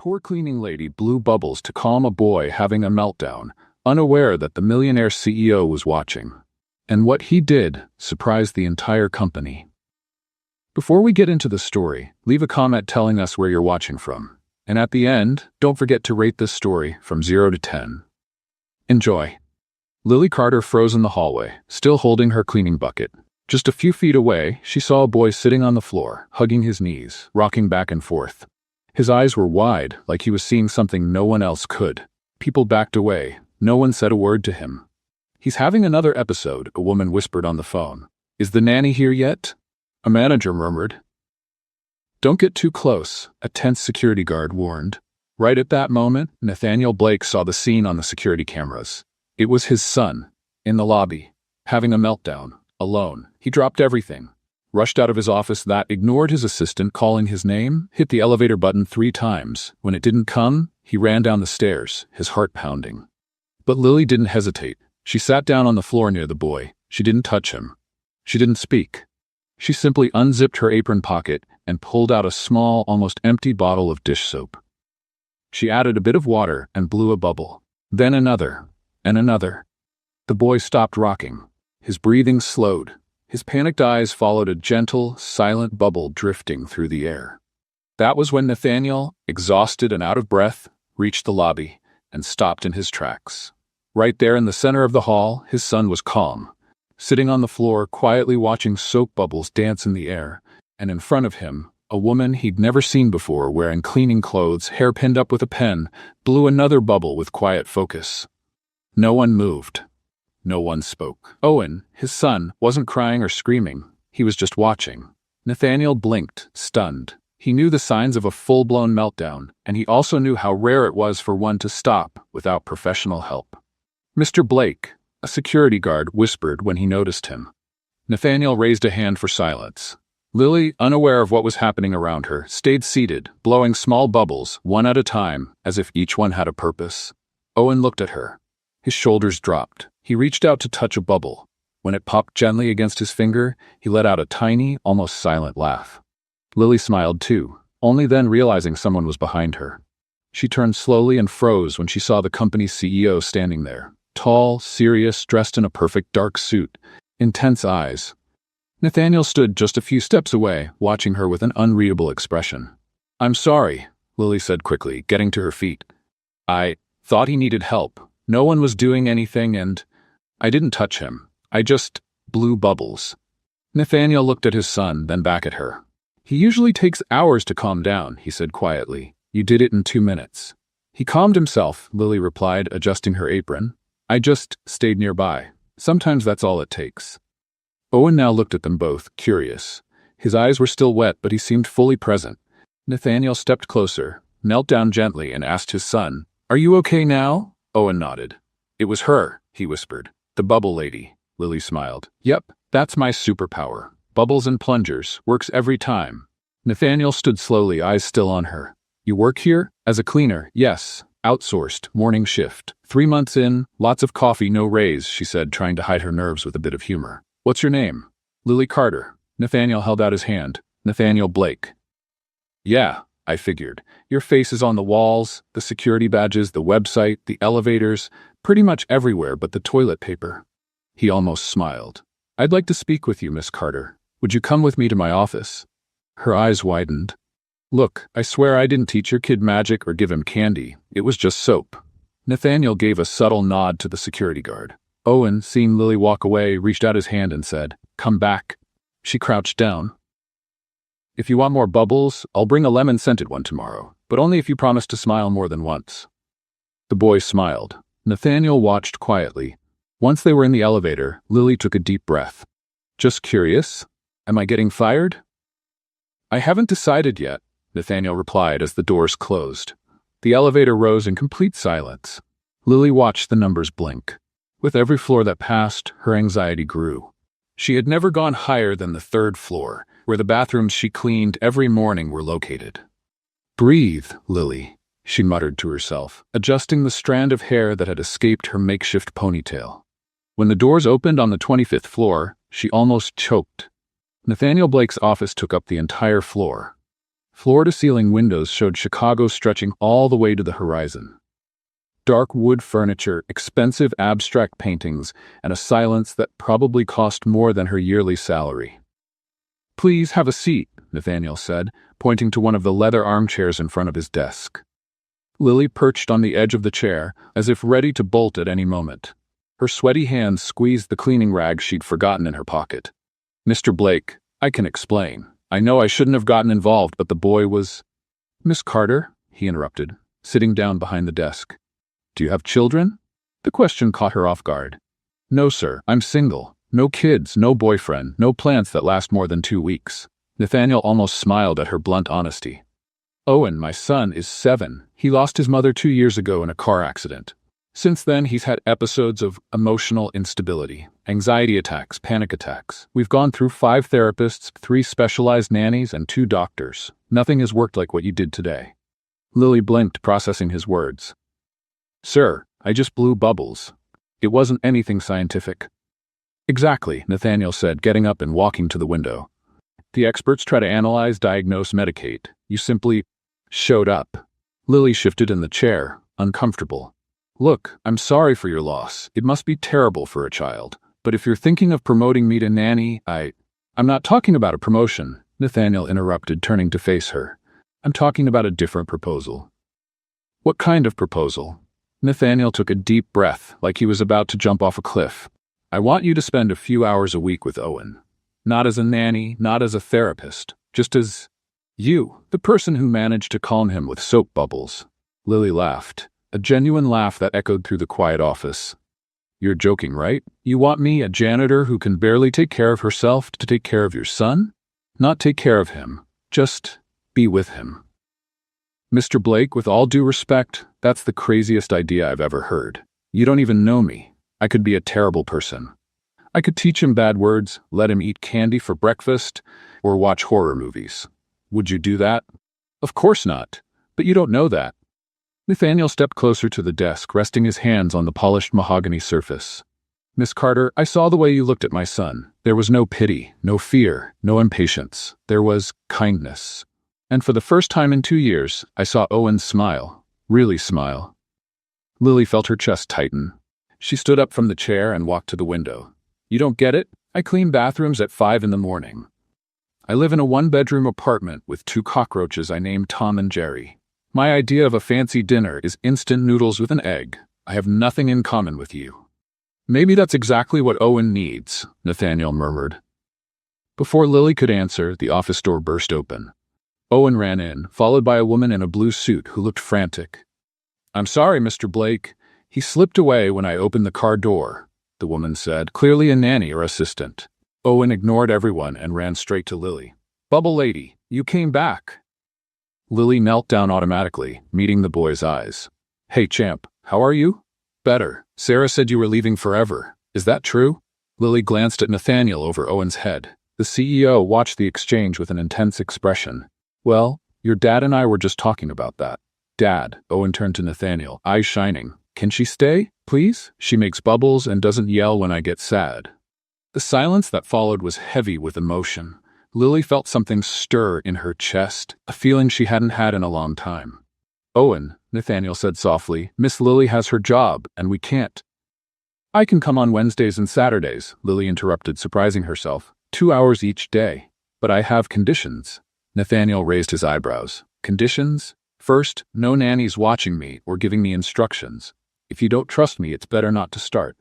poor cleaning lady blew bubbles to calm a boy having a meltdown, unaware that the millionaire CEO was watching. And what he did surprised the entire company. Before we get into the story, leave a comment telling us where you're watching from. And at the end, don't forget to rate this story from 0 to 10. Enjoy. Lily Carter froze in the hallway, still holding her cleaning bucket. Just a few feet away, she saw a boy sitting on the floor, hugging his knees, rocking back and forth. His eyes were wide, like he was seeing something no one else could. People backed away. No one said a word to him. "He's having another episode," a woman whispered on the phone. "Is the nanny here yet?" A manager murmured. "Don't get too close," a tense security guard warned. Right at that moment, Nathaniel Blake saw the scene on the security cameras. It was his son, in the lobby, having a meltdown, alone. He dropped everything, rushed out of his office, ignored his assistant calling his name, hit the elevator button 3 times. When it didn't come, he ran down the stairs, his heart pounding. But Lily didn't hesitate. She sat down on the floor near the boy. She didn't touch him. She didn't speak. She simply unzipped her apron pocket and pulled out a small, almost empty bottle of dish soap. She added a bit of water and blew a bubble. Then another, and another. The boy stopped rocking. His breathing slowed. His panicked eyes followed a gentle, silent bubble drifting through the air. That was when Nathaniel, exhausted and out of breath, reached the lobby and stopped in his tracks. Right there in the center of the hall, his son was calm, sitting on the floor, quietly watching soap bubbles dance in the air, and in front of him, a woman he'd never seen before, wearing cleaning clothes, hair pinned up with a pen, blew another bubble with quiet focus. No one moved. No one spoke. Owen, his son, wasn't crying or screaming. He was just watching. Nathaniel blinked, stunned. He knew the signs of a full-blown meltdown, and he also knew how rare it was for one to stop without professional help. "Mr. Blake," a security guard whispered when he noticed him. Nathaniel raised a hand for silence. Lily, unaware of what was happening around her, stayed seated, blowing small bubbles, one at a time, as if each one had a purpose. Owen looked at her. His shoulders dropped. He reached out to touch a bubble. When it popped gently against his finger, he let out a tiny, almost silent laugh. Lily smiled too, only then realizing someone was behind her. She turned slowly and froze when she saw the company's CEO standing there, tall, serious, dressed in a perfect dark suit, intense eyes. Nathaniel stood just a few steps away, watching her with an unreadable expression. "I'm sorry," Lily said quickly, getting to her feet. "I thought he needed help. No one was doing anything and I didn't touch him. I just blew bubbles." Nathaniel looked at his son, then back at her. "He usually takes hours to calm down," he said quietly. "You did it in 2 minutes." "He calmed himself," Lily replied, adjusting her apron. "I just stayed nearby. Sometimes that's all it takes." Owen now looked at them both, curious. His eyes were still wet, but he seemed fully present. Nathaniel stepped closer, knelt down gently, and asked his son, "Are you okay now?" Owen nodded. "It was her," he whispered. "The bubble lady." Lily smiled. "Yep, that's my superpower. Bubbles and plungers. Works every time." Nathaniel stood slowly, eyes still on her. "You work here?" "As a cleaner, yes. Outsourced, morning shift. 3 months in, lots of coffee, no raise," she said, trying to hide her nerves with a bit of humor. "What's your name?" "Lily Carter." Nathaniel held out his hand. "Nathaniel Blake." "Yeah, I figured. Your face is on the walls, the security badges, the website, the elevators, pretty much everywhere but the toilet paper." He almost smiled. "I'd like to speak with you, Miss Carter. Would you come with me to my office?" Her eyes widened. "Look, I swear I didn't teach your kid magic or give him candy. It was just soap." Nathaniel gave a subtle nod to the security guard. Owen, seeing Lily walk away, reached out his hand and said, "Come back." She crouched down. "If you want more bubbles, I'll bring a lemon-scented one tomorrow, but only if you promise to smile more than once." The boy smiled. Nathaniel watched quietly. Once they were in the elevator, Lily took a deep breath. "Just curious. Am I getting fired?" "I haven't decided yet," Nathaniel replied as the doors closed. The elevator rose in complete silence. Lily watched the numbers blink. With every floor that passed, her anxiety grew. She had never gone higher than the 3rd floor, where the bathrooms she cleaned every morning were located. "Breathe, Lily," she muttered to herself, adjusting the strand of hair that had escaped her makeshift ponytail. When the doors opened on the 25th floor, she almost choked. Nathaniel Blake's office took up the entire floor. Floor-to-ceiling windows showed Chicago stretching all the way to the horizon. Dark wood furniture, expensive abstract paintings, and a silence that probably cost more than her yearly salary. "Please have a seat," Nathaniel said, pointing to one of the leather armchairs in front of his desk. Lily perched on the edge of the chair, as if ready to bolt at any moment. Her sweaty hands squeezed the cleaning rag she'd forgotten in her pocket. "Mr. Blake, I can explain. I know I shouldn't have gotten involved, but the boy was—" "Miss Carter," he interrupted, sitting down behind the desk. "Do you have children?" The question caught her off guard. "No, sir, I'm single. No kids, no boyfriend, no plants that last more than 2 weeks." Nathaniel almost smiled at her blunt honesty. "Owen, my son, is 7. He lost his mother 2 years ago in a car accident. Since then, he's had episodes of emotional instability, anxiety attacks, panic attacks. We've gone through 5 therapists, 3 specialized nannies, and 2 doctors. Nothing has worked like what you did today." Lily blinked, processing his words. "Sir, I just blew bubbles. It wasn't anything scientific." "Exactly," Nathaniel said, getting up and walking to the window. "The experts try to analyze, diagnose, medicate. You simply showed up." Lily shifted in the chair, uncomfortable. "Look, I'm sorry for your loss. It must be terrible for a child. But if you're thinking of promoting me to nanny, I'm not talking about a promotion," Nathaniel interrupted, turning to face her. "I'm talking about a different proposal." "What kind of proposal?" Nathaniel took a deep breath, like he was about to jump off a cliff. "I want you to spend a few hours a week with Owen. Not as a nanny, not as a therapist, just as you, the person who managed to calm him with soap bubbles." Lily laughed, a genuine laugh that echoed through the quiet office. "You're joking, right? You want me, a janitor who can barely take care of herself, to take care of your son? Not take care of him, just be with him." "Mr. Blake, with all due respect, that's the craziest idea I've ever heard. You don't even know me. I could be a terrible person. I could teach him bad words, let him eat candy for breakfast, or watch horror movies. Would you do that?" "Of course not. But you don't know that." Nathaniel stepped closer to the desk, resting his hands on the polished mahogany surface. "Miss Carter, I saw the way you looked at my son. There was no pity, no fear, no impatience. There was kindness. And for the first time in 2 years, I saw Owen smile. Really smile." Lily felt her chest tighten. She stood up from the chair and walked to the window. "You don't get it? I clean bathrooms at 5 in the morning. I live in a 1-bedroom apartment with 2 cockroaches I named Tom and Jerry. My idea of a fancy dinner is instant noodles with an egg. I have nothing in common with you." "Maybe that's exactly what Owen needs," Nathaniel murmured. Before Lily could answer, the office door burst open. Owen ran in, followed by a woman in a blue suit who looked frantic. "I'm sorry, Mr. Blake. He slipped away when I opened the car door," the woman said, clearly a nanny or assistant. Owen ignored everyone and ran straight to Lily. "Bubble lady, you came back." Lily knelt down automatically, meeting the boy's eyes. "Hey, champ, how are you?" "Better. Sarah said you were leaving forever. Is that true?" Lily glanced at Nathaniel over Owen's head. The CEO watched the exchange with an intense expression. "Well, your dad and I were just talking about that." "Dad," Owen turned to Nathaniel, eyes shining. "Can she stay, please? She makes bubbles and doesn't yell when I get sad." The silence that followed was heavy with emotion. Lily felt something stir in her chest, a feeling she hadn't had in a long time. "Owen," Nathaniel said softly, "Miss Lily has her job, and we can't." "I can come on Wednesdays and Saturdays," Lily interrupted, surprising herself. 2 hours each day. "But I have conditions." Nathaniel raised his eyebrows. "Conditions? First, no nannies watching me or giving me instructions. If you don't trust me, it's better not to start."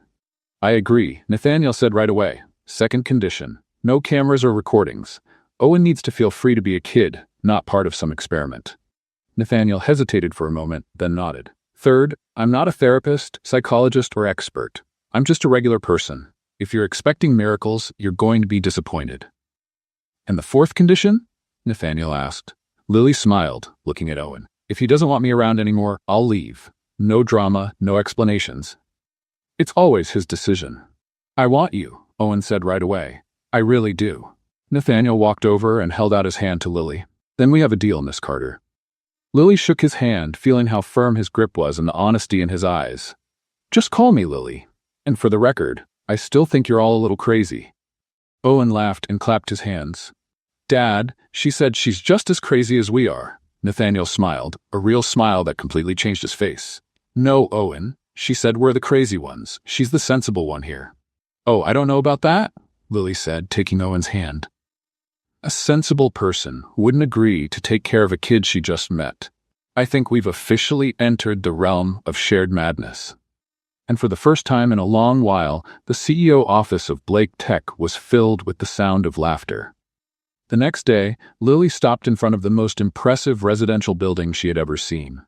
"I agree," Nathaniel said right away. "Second condition, no cameras or recordings. Owen needs to feel free to be a kid, not part of some experiment." Nathaniel hesitated for a moment, then nodded. "Third, I'm not a therapist, psychologist, or expert. I'm just a regular person. If you're expecting miracles, you're going to be disappointed." "And the fourth condition?" Nathaniel asked. Lily smiled, looking at Owen. "If he doesn't want me around anymore, I'll leave. No drama, no explanations. It's always his decision." "I want you," Owen said right away. "I really do." Nathaniel walked over and held out his hand to Lily. "Then we have a deal, Miss Carter." Lily shook his hand, feeling how firm his grip was and the honesty in his eyes. "Just call me Lily. And for the record, I still think you're all a little crazy." Owen laughed and clapped his hands. Dad, she said she's just as crazy as we are. Nathaniel smiled, a real smile that completely changed his face. No, Owen, she said we're the crazy ones. She's the sensible one here. Oh, I don't know about that, Lily said, taking Owen's hand. A sensible person wouldn't agree to take care of a kid she just met. I think we've officially entered the realm of shared madness. And for the first time in a long while, the CEO office of Blake Tech was filled with the sound of laughter. The next day, Lily stopped in front of the most impressive residential building she had ever seen.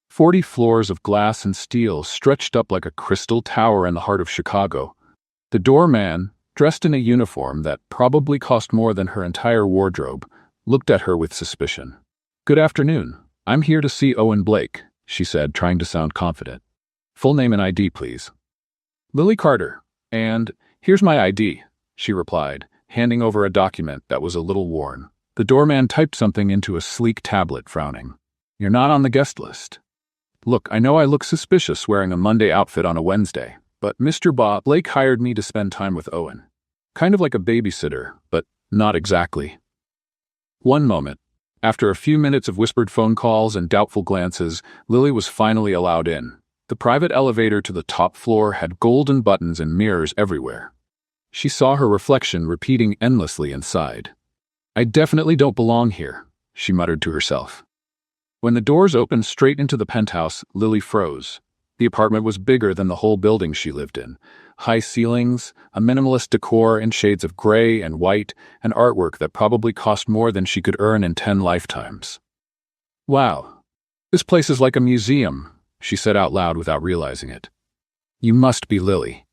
40 floors of glass and steel stretched up like a crystal tower in the heart of Chicago. The doorman, dressed in a uniform that probably cost more than her entire wardrobe, looked at her with suspicion. Good afternoon. I'm here to see Owen Blake, she said, trying to sound confident. Full name and ID, please. Lily Carter. And here's my ID, she replied, handing over a document that was a little worn. The doorman typed something into a sleek tablet, frowning. You're not on the guest list. Look, I know I look suspicious wearing a Monday outfit on a Wednesday, but Mr. Blake hired me to spend time with Owen. Kind of like a babysitter, but not exactly. One moment. After a few minutes of whispered phone calls and doubtful glances, Lily was finally allowed in. The private elevator to the top floor had golden buttons and mirrors everywhere. She saw her reflection repeating endlessly inside. I definitely don't belong here, she muttered to herself. When the doors opened straight into the penthouse, Lily froze. The apartment was bigger than the whole building she lived in. High ceilings, a minimalist decor in shades of gray and white, and artwork that probably cost more than she could earn in 10 lifetimes. Wow, this place is like a museum, she said out loud without realizing it. You must be Lily.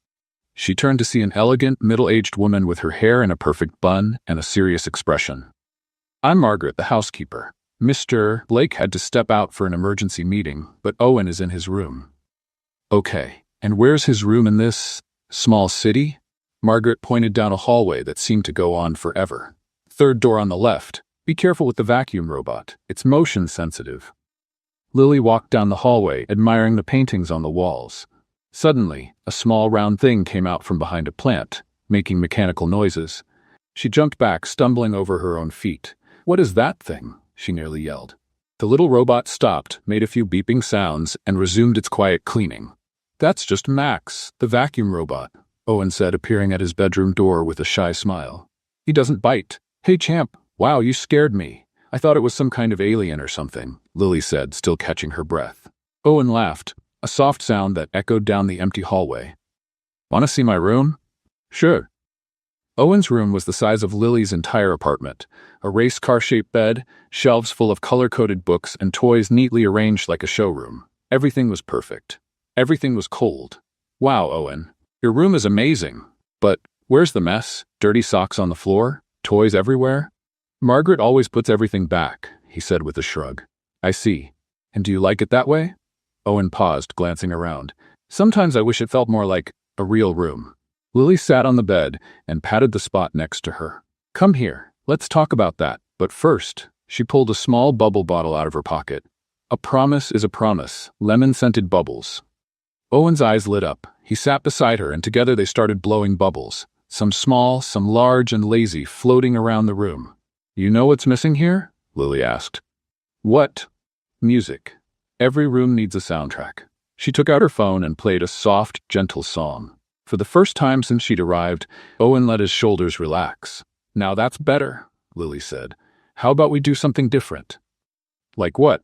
She turned to see an elegant, middle-aged woman with her hair in a perfect bun and a serious expression. I'm Margaret, the housekeeper. Mr. Blake had to step out for an emergency meeting, but Owen is in his room. Okay, and where's his room in this small city? Margaret pointed down a hallway that seemed to go on forever. Third door on the left. Be careful with the vacuum robot. It's motion sensitive. Lily walked down the hallway, admiring the paintings on the walls. Suddenly, a small round thing came out from behind a plant, making mechanical noises. She jumped back, stumbling over her own feet. What is that thing? She nearly yelled. The little robot stopped, made a few beeping sounds, and resumed its quiet cleaning. That's just Max, the vacuum robot, Owen said, appearing at his bedroom door with a shy smile. He doesn't bite. Hey, champ. Wow, you scared me. I thought it was some kind of alien or something, Lily said, still catching her breath. Owen laughed, a soft sound that echoed down the empty hallway. Want to see my room? Sure. Owen's room was the size of Lily's entire apartment. A race car-shaped bed, shelves full of color-coded books, and toys neatly arranged like a showroom. Everything was perfect. Everything was cold. Wow, Owen, your room is amazing. But where's the mess? Dirty socks on the floor? Toys everywhere? Margaret always puts everything back, he said with a shrug. I see. And do you like it that way? Owen paused, glancing around. Sometimes I wish it felt more like a real room. Lily sat on the bed and patted the spot next to her. Come here, let's talk about that. But first, she pulled a small bubble bottle out of her pocket. A promise is a promise, lemon-scented bubbles. Owen's eyes lit up. He sat beside her, and together they started blowing bubbles. Some small, some large and lazy, floating around the room. You know what's missing here? Lily asked. What? Music. Every room needs a soundtrack. She took out her phone and played a soft, gentle song. For the first time since she'd arrived, Owen let his shoulders relax. Now that's better, Lily said. How about we do something different? Like what?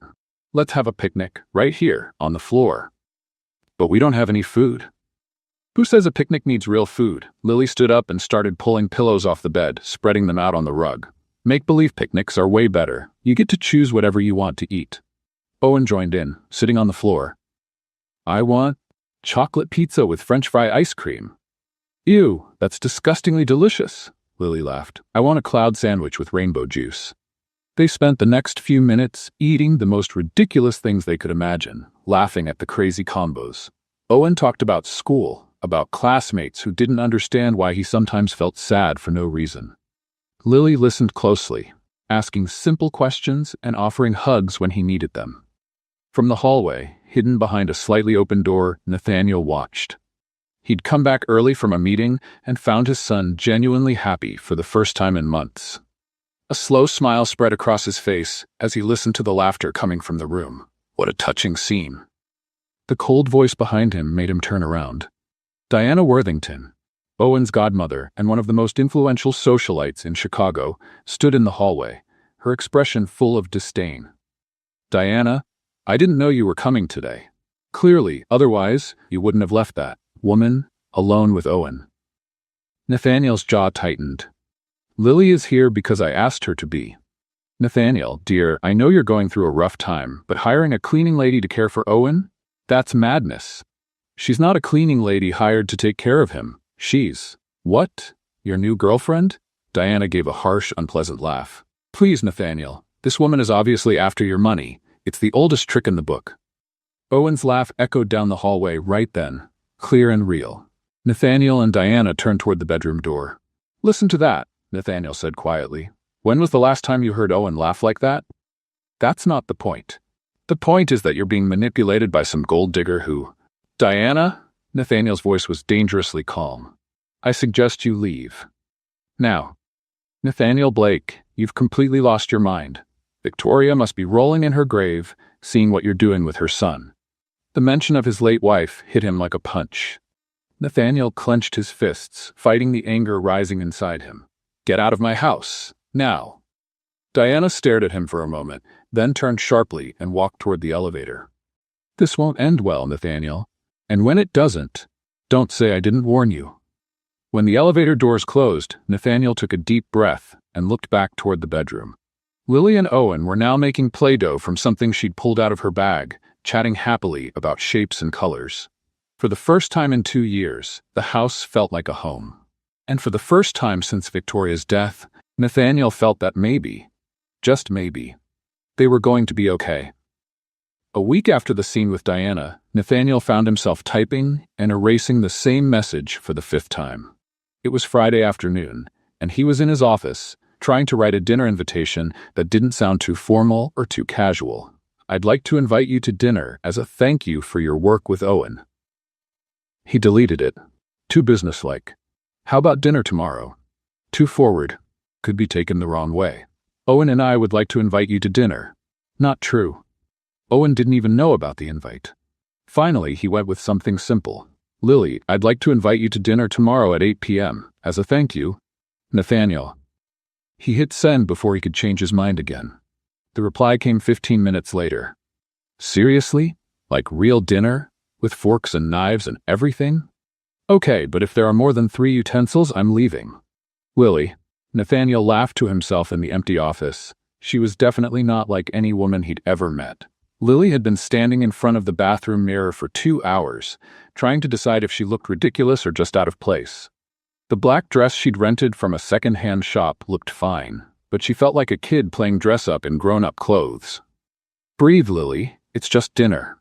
Let's have a picnic, right here, on the floor. But we don't have any food. Who says a picnic needs real food? Lily stood up and started pulling pillows off the bed, spreading them out on the rug. Make-believe picnics are way better. You get to choose whatever you want to eat. Owen joined in, sitting on the floor. I want chocolate pizza with French fry ice cream. Ew, that's disgustingly delicious, Lily laughed. I want a cloud sandwich with rainbow juice. They spent the next few minutes eating the most ridiculous things they could imagine, laughing at the crazy combos. Owen talked about school, about classmates who didn't understand why he sometimes felt sad for no reason. Lily listened closely, asking simple questions and offering hugs when he needed them. From the hallway, hidden behind a slightly open door, Nathaniel watched. He'd come back early from a meeting and found his son genuinely happy for the first time in months. A slow smile spread across his face as he listened to the laughter coming from the room. What a touching scene. The cold voice behind him made him turn around. Diana Worthington, Owen's godmother and one of the most influential socialites in Chicago, stood in the hallway, her expression full of disdain. Diana, I didn't know you were coming today. Clearly, otherwise, you wouldn't have left that woman alone with Owen. Nathaniel's jaw tightened. Lily is here because I asked her to be. Nathaniel, dear, I know you're going through a rough time, but hiring a cleaning lady to care for Owen? That's madness. She's not a cleaning lady hired to take care of him. She's… What? Your new girlfriend? Diana gave a harsh, unpleasant laugh. Please, Nathaniel, this woman is obviously after your money. It's the oldest trick in the book. Owen's laugh echoed down the hallway right then, clear and real. Nathaniel and Diana turned toward the bedroom door. Listen to that, Nathaniel said quietly. When was the last time you heard Owen laugh like that? That's not the point. The point is that you're being manipulated by some gold digger who… Diana? Nathaniel's voice was dangerously calm. I suggest you leave. Now. Nathaniel Blake, you've completely lost your mind. Victoria must be rolling in her grave, seeing what you're doing with her son. The mention of his late wife hit him like a punch. Nathaniel clenched his fists, fighting the anger rising inside him. Get out of my house, now. Diana stared at him for a moment, then turned sharply and walked toward the elevator. This won't end well, Nathaniel. And when it doesn't, don't say I didn't warn you. When the elevator doors closed, Nathaniel took a deep breath and looked back toward the bedroom. Lily and Owen were now making Play-Doh from something she'd pulled out of her bag, chatting happily about shapes and colors. For the first time in 2 years, the house felt like a home. And for the first time since Victoria's death, Nathaniel felt that maybe, just maybe, they were going to be okay. A week after the scene with Diana, Nathaniel found himself typing and erasing the same message for the 5th time. It was Friday afternoon, and he was in his office, trying to write a dinner invitation that didn't sound too formal or too casual. I'd like to invite you to dinner as a thank you for your work with Owen. He deleted it. Too businesslike. How about dinner tomorrow? Too forward. Could be taken the wrong way. Owen and I would like to invite you to dinner. Not true. Owen didn't even know about the invite. Finally, he went with something simple. Lily, I'd like to invite you to dinner tomorrow at 8 p.m. as a thank you. Nathaniel. He hit send before he could change his mind again. The reply came 15 minutes later. Seriously? Like real dinner? With forks and knives and everything? Okay, but if there are more than 3 utensils, I'm leaving. Lily. Nathaniel laughed to himself in the empty office. She was definitely not like any woman he'd ever met. Lily had been standing in front of the bathroom mirror for 2 hours, trying to decide if she looked ridiculous or just out of place. The black dress she'd rented from a second-hand shop looked fine, but she felt like a kid playing dress-up in grown-up clothes. Breathe, Lily. It's just dinner.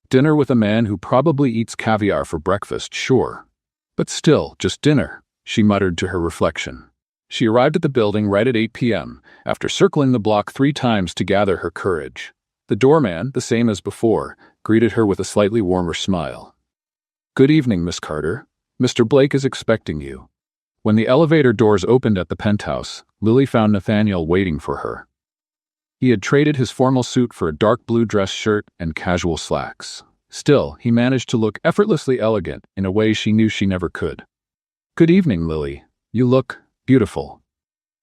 Dinner with a man who probably eats caviar for breakfast, sure. But still, just dinner, she muttered to her reflection. She arrived at the building right at 8 p.m., after circling the block 3 times to gather her courage. The doorman, the same as before, greeted her with a slightly warmer smile. Good evening, Miss Carter. Mr. Blake is expecting you. When the elevator doors opened at the penthouse, Lily found Nathaniel waiting for her. He had traded his formal suit for a dark blue dress shirt and casual slacks. Still, he managed to look effortlessly elegant in a way she knew she never could. Good evening, Lily. You look beautiful.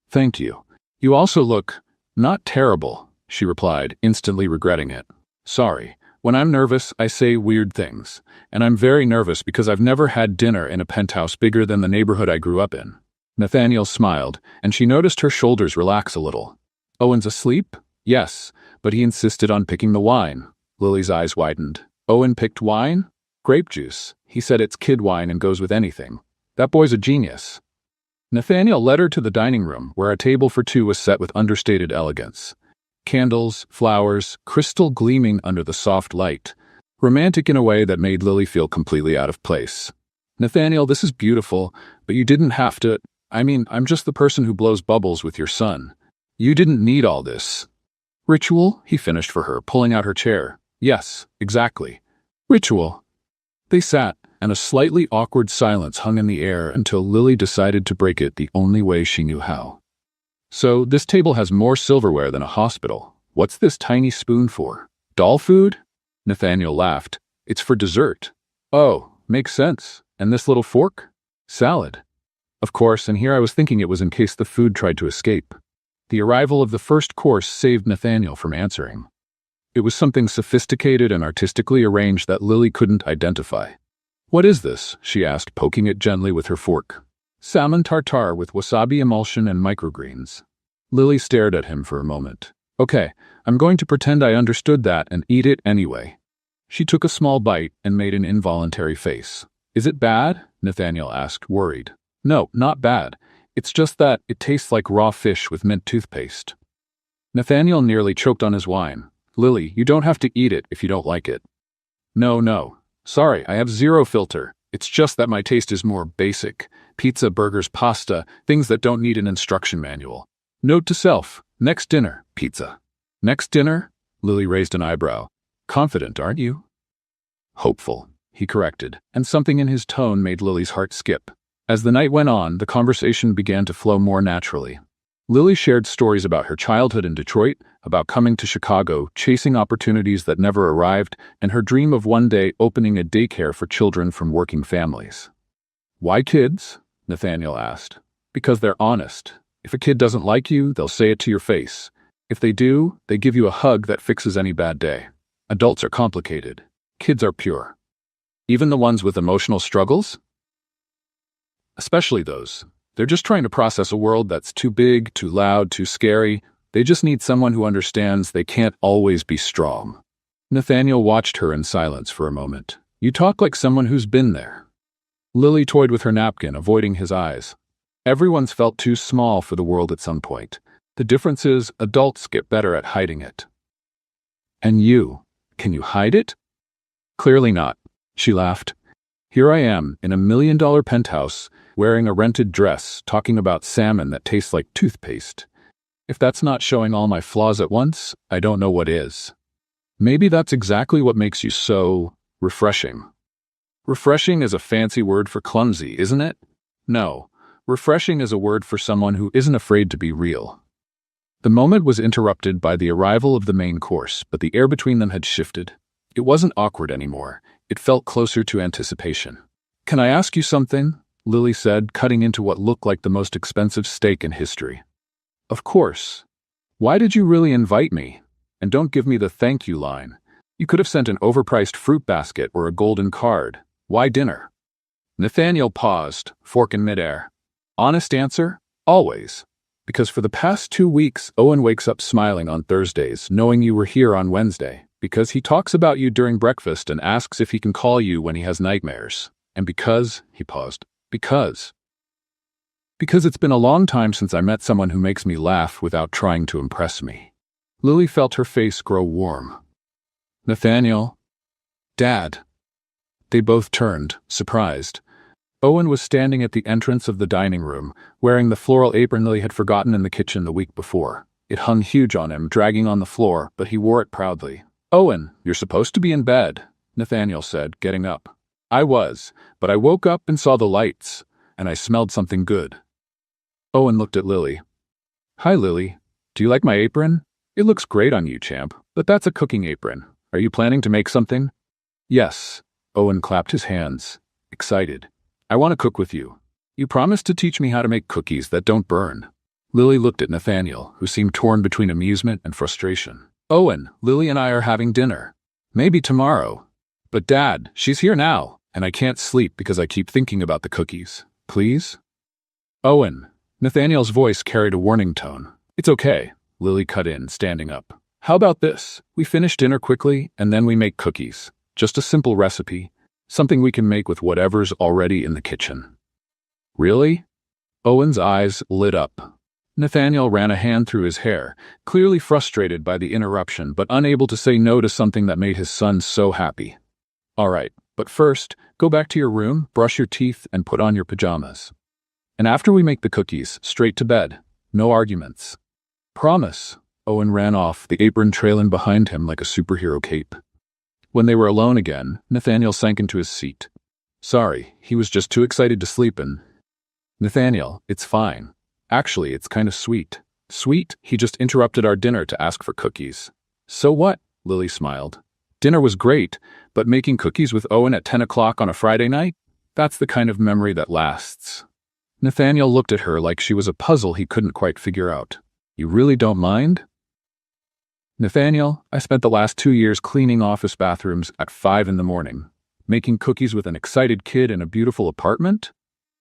Thank you. You also look not terrible, she replied, instantly regretting it. Sorry. When I'm nervous, I say weird things. And I'm very nervous because I've never had dinner in a penthouse bigger than the neighborhood I grew up in. Nathaniel smiled, and she noticed her shoulders relax a little. Owen's asleep? Yes, but he insisted on picking the wine. Lily's eyes widened. Owen picked wine? Grape juice. He said it's kid wine and goes with anything. That boy's a genius. Nathaniel led her to the dining room, where a table for 2 was set with understated elegance. Candles, flowers, crystal gleaming under the soft light. Romantic in a way that made Lily feel completely out of place. Nathaniel, this is beautiful, but you didn't have to… I'm just the person who blows bubbles with your son. You didn't need all this. Ritual? He finished for her, pulling out her chair. Yes, exactly. Ritual. They sat, and a slightly awkward silence hung in the air until Lily decided to break it the only way she knew how. So this table has more silverware than a hospital. What's this tiny spoon for? Doll food? Nathaniel laughed. It's for dessert. Oh, makes sense. And this little fork? Salad. Of course, and here I was thinking it was in case the food tried to escape. The arrival of the first course saved Nathaniel from answering. It was something sophisticated and artistically arranged that Lily couldn't identify. What is this? She asked, poking it gently with her fork. Salmon tartare with wasabi emulsion and microgreens. Lily stared at him for a moment. Okay, I'm going to pretend I understood that and eat it anyway. She took a small bite and made an involuntary face. Is it bad? Nathaniel asked, worried. No, not bad. It's just that it tastes like raw fish with mint toothpaste. Nathaniel nearly choked on his wine. Lily, you don't have to eat it if you don't like it. No. Sorry, I have zero filter. It's just that my taste is more basic. Pizza, burgers, pasta, things that don't need an instruction manual. Note to self, next dinner, pizza. Next dinner? Lily raised an eyebrow. Confident, aren't you? Hopeful, he corrected, and something in his tone made Lily's heart skip. As the night went on, the conversation began to flow more naturally. Lily shared stories about her childhood in Detroit, about coming to Chicago, chasing opportunities that never arrived, and her dream of one day opening a daycare for children from working families. Why kids? Nathaniel asked. Because they're honest. If a kid doesn't like you, they'll say it to your face. If they do, they give you a hug that fixes any bad day. Adults are complicated. Kids are pure. Even the ones with emotional struggles? Especially those. They're just trying to process a world that's too big, too loud, too scary. They just need someone who understands they can't always be strong. Nathaniel watched her in silence for a moment. You talk like someone who's been there. Lily toyed with her napkin, avoiding his eyes. Everyone's felt too small for the world at some point. The difference is adults get better at hiding it. And you, can you hide it? Clearly not, she laughed. Here I am, in a $1 million penthouse, wearing a rented dress, talking about salmon that tastes like toothpaste. If that's not showing all my flaws at once, I don't know what is. Maybe that's exactly what makes you so refreshing. Refreshing is a fancy word for clumsy, isn't it? No, refreshing is a word for someone who isn't afraid to be real. The moment was interrupted by the arrival of the main course, but the air between them had shifted. It wasn't awkward anymore. It felt closer to anticipation. Can I ask you something? Lily said, cutting into what looked like the most expensive steak in history. Of course. Why did you really invite me? And don't give me the thank you line. You could have sent an overpriced fruit basket or a golden card. Why dinner? Nathaniel paused, fork in midair. Honest answer? Always. Because for the past 2 weeks, Owen wakes up smiling on Thursdays, knowing you were here on Wednesday. Because he talks about you during breakfast and asks if he can call you when he has nightmares. And because, he paused, because it's been a long time since I met someone who makes me laugh without trying to impress me. Lily felt her face grow warm. Nathaniel. Dad. They both turned, surprised. Owen was standing at the entrance of the dining room, wearing the floral apron Lily had forgotten in the kitchen the week before. It hung huge on him, dragging on the floor, but he wore it proudly. Owen, you're supposed to be in bed, Nathaniel said, getting up. I was, but I woke up and saw the lights, and I smelled something good. Owen looked at Lily. Hi, Lily. Do you like my apron? It looks great on you, champ, but that's a cooking apron. Are you planning to make something? Yes. Owen clapped his hands, excited. I want to cook with you. You promised to teach me how to make cookies that don't burn. Lily looked at Nathaniel, who seemed torn between amusement and frustration. Owen, Lily and I are having dinner. Maybe tomorrow. But Dad, she's here now, and I can't sleep because I keep thinking about the cookies. Please? Owen. Nathaniel's voice carried a warning tone. It's okay, Lily cut in, standing up. How about this? We finish dinner quickly, and then we make cookies. Just a simple recipe. Something we can make with whatever's already in the kitchen. Really? Owen's eyes lit up. Nathaniel ran a hand through his hair, clearly frustrated by the interruption, but unable to say no to something that made his son so happy. All right, but first, go back to your room, brush your teeth, and put on your pajamas. And after we make the cookies, straight to bed. No arguments. Promise. Owen ran off, the apron trailing behind him like a superhero cape. When they were alone again, Nathaniel sank into his seat. Sorry, he was just too excited to sleep in. Nathaniel, it's fine. Actually, it's kind of sweet. Sweet, he just interrupted our dinner to ask for cookies. So what? Lily smiled. Dinner was great, but making cookies with Owen at 10 o'clock on a Friday night? That's the kind of memory that lasts. Nathaniel looked at her like she was a puzzle he couldn't quite figure out. You really don't mind? Nathaniel, I spent the last 2 years cleaning office bathrooms at 5 in the morning. Making cookies with an excited kid in a beautiful apartment?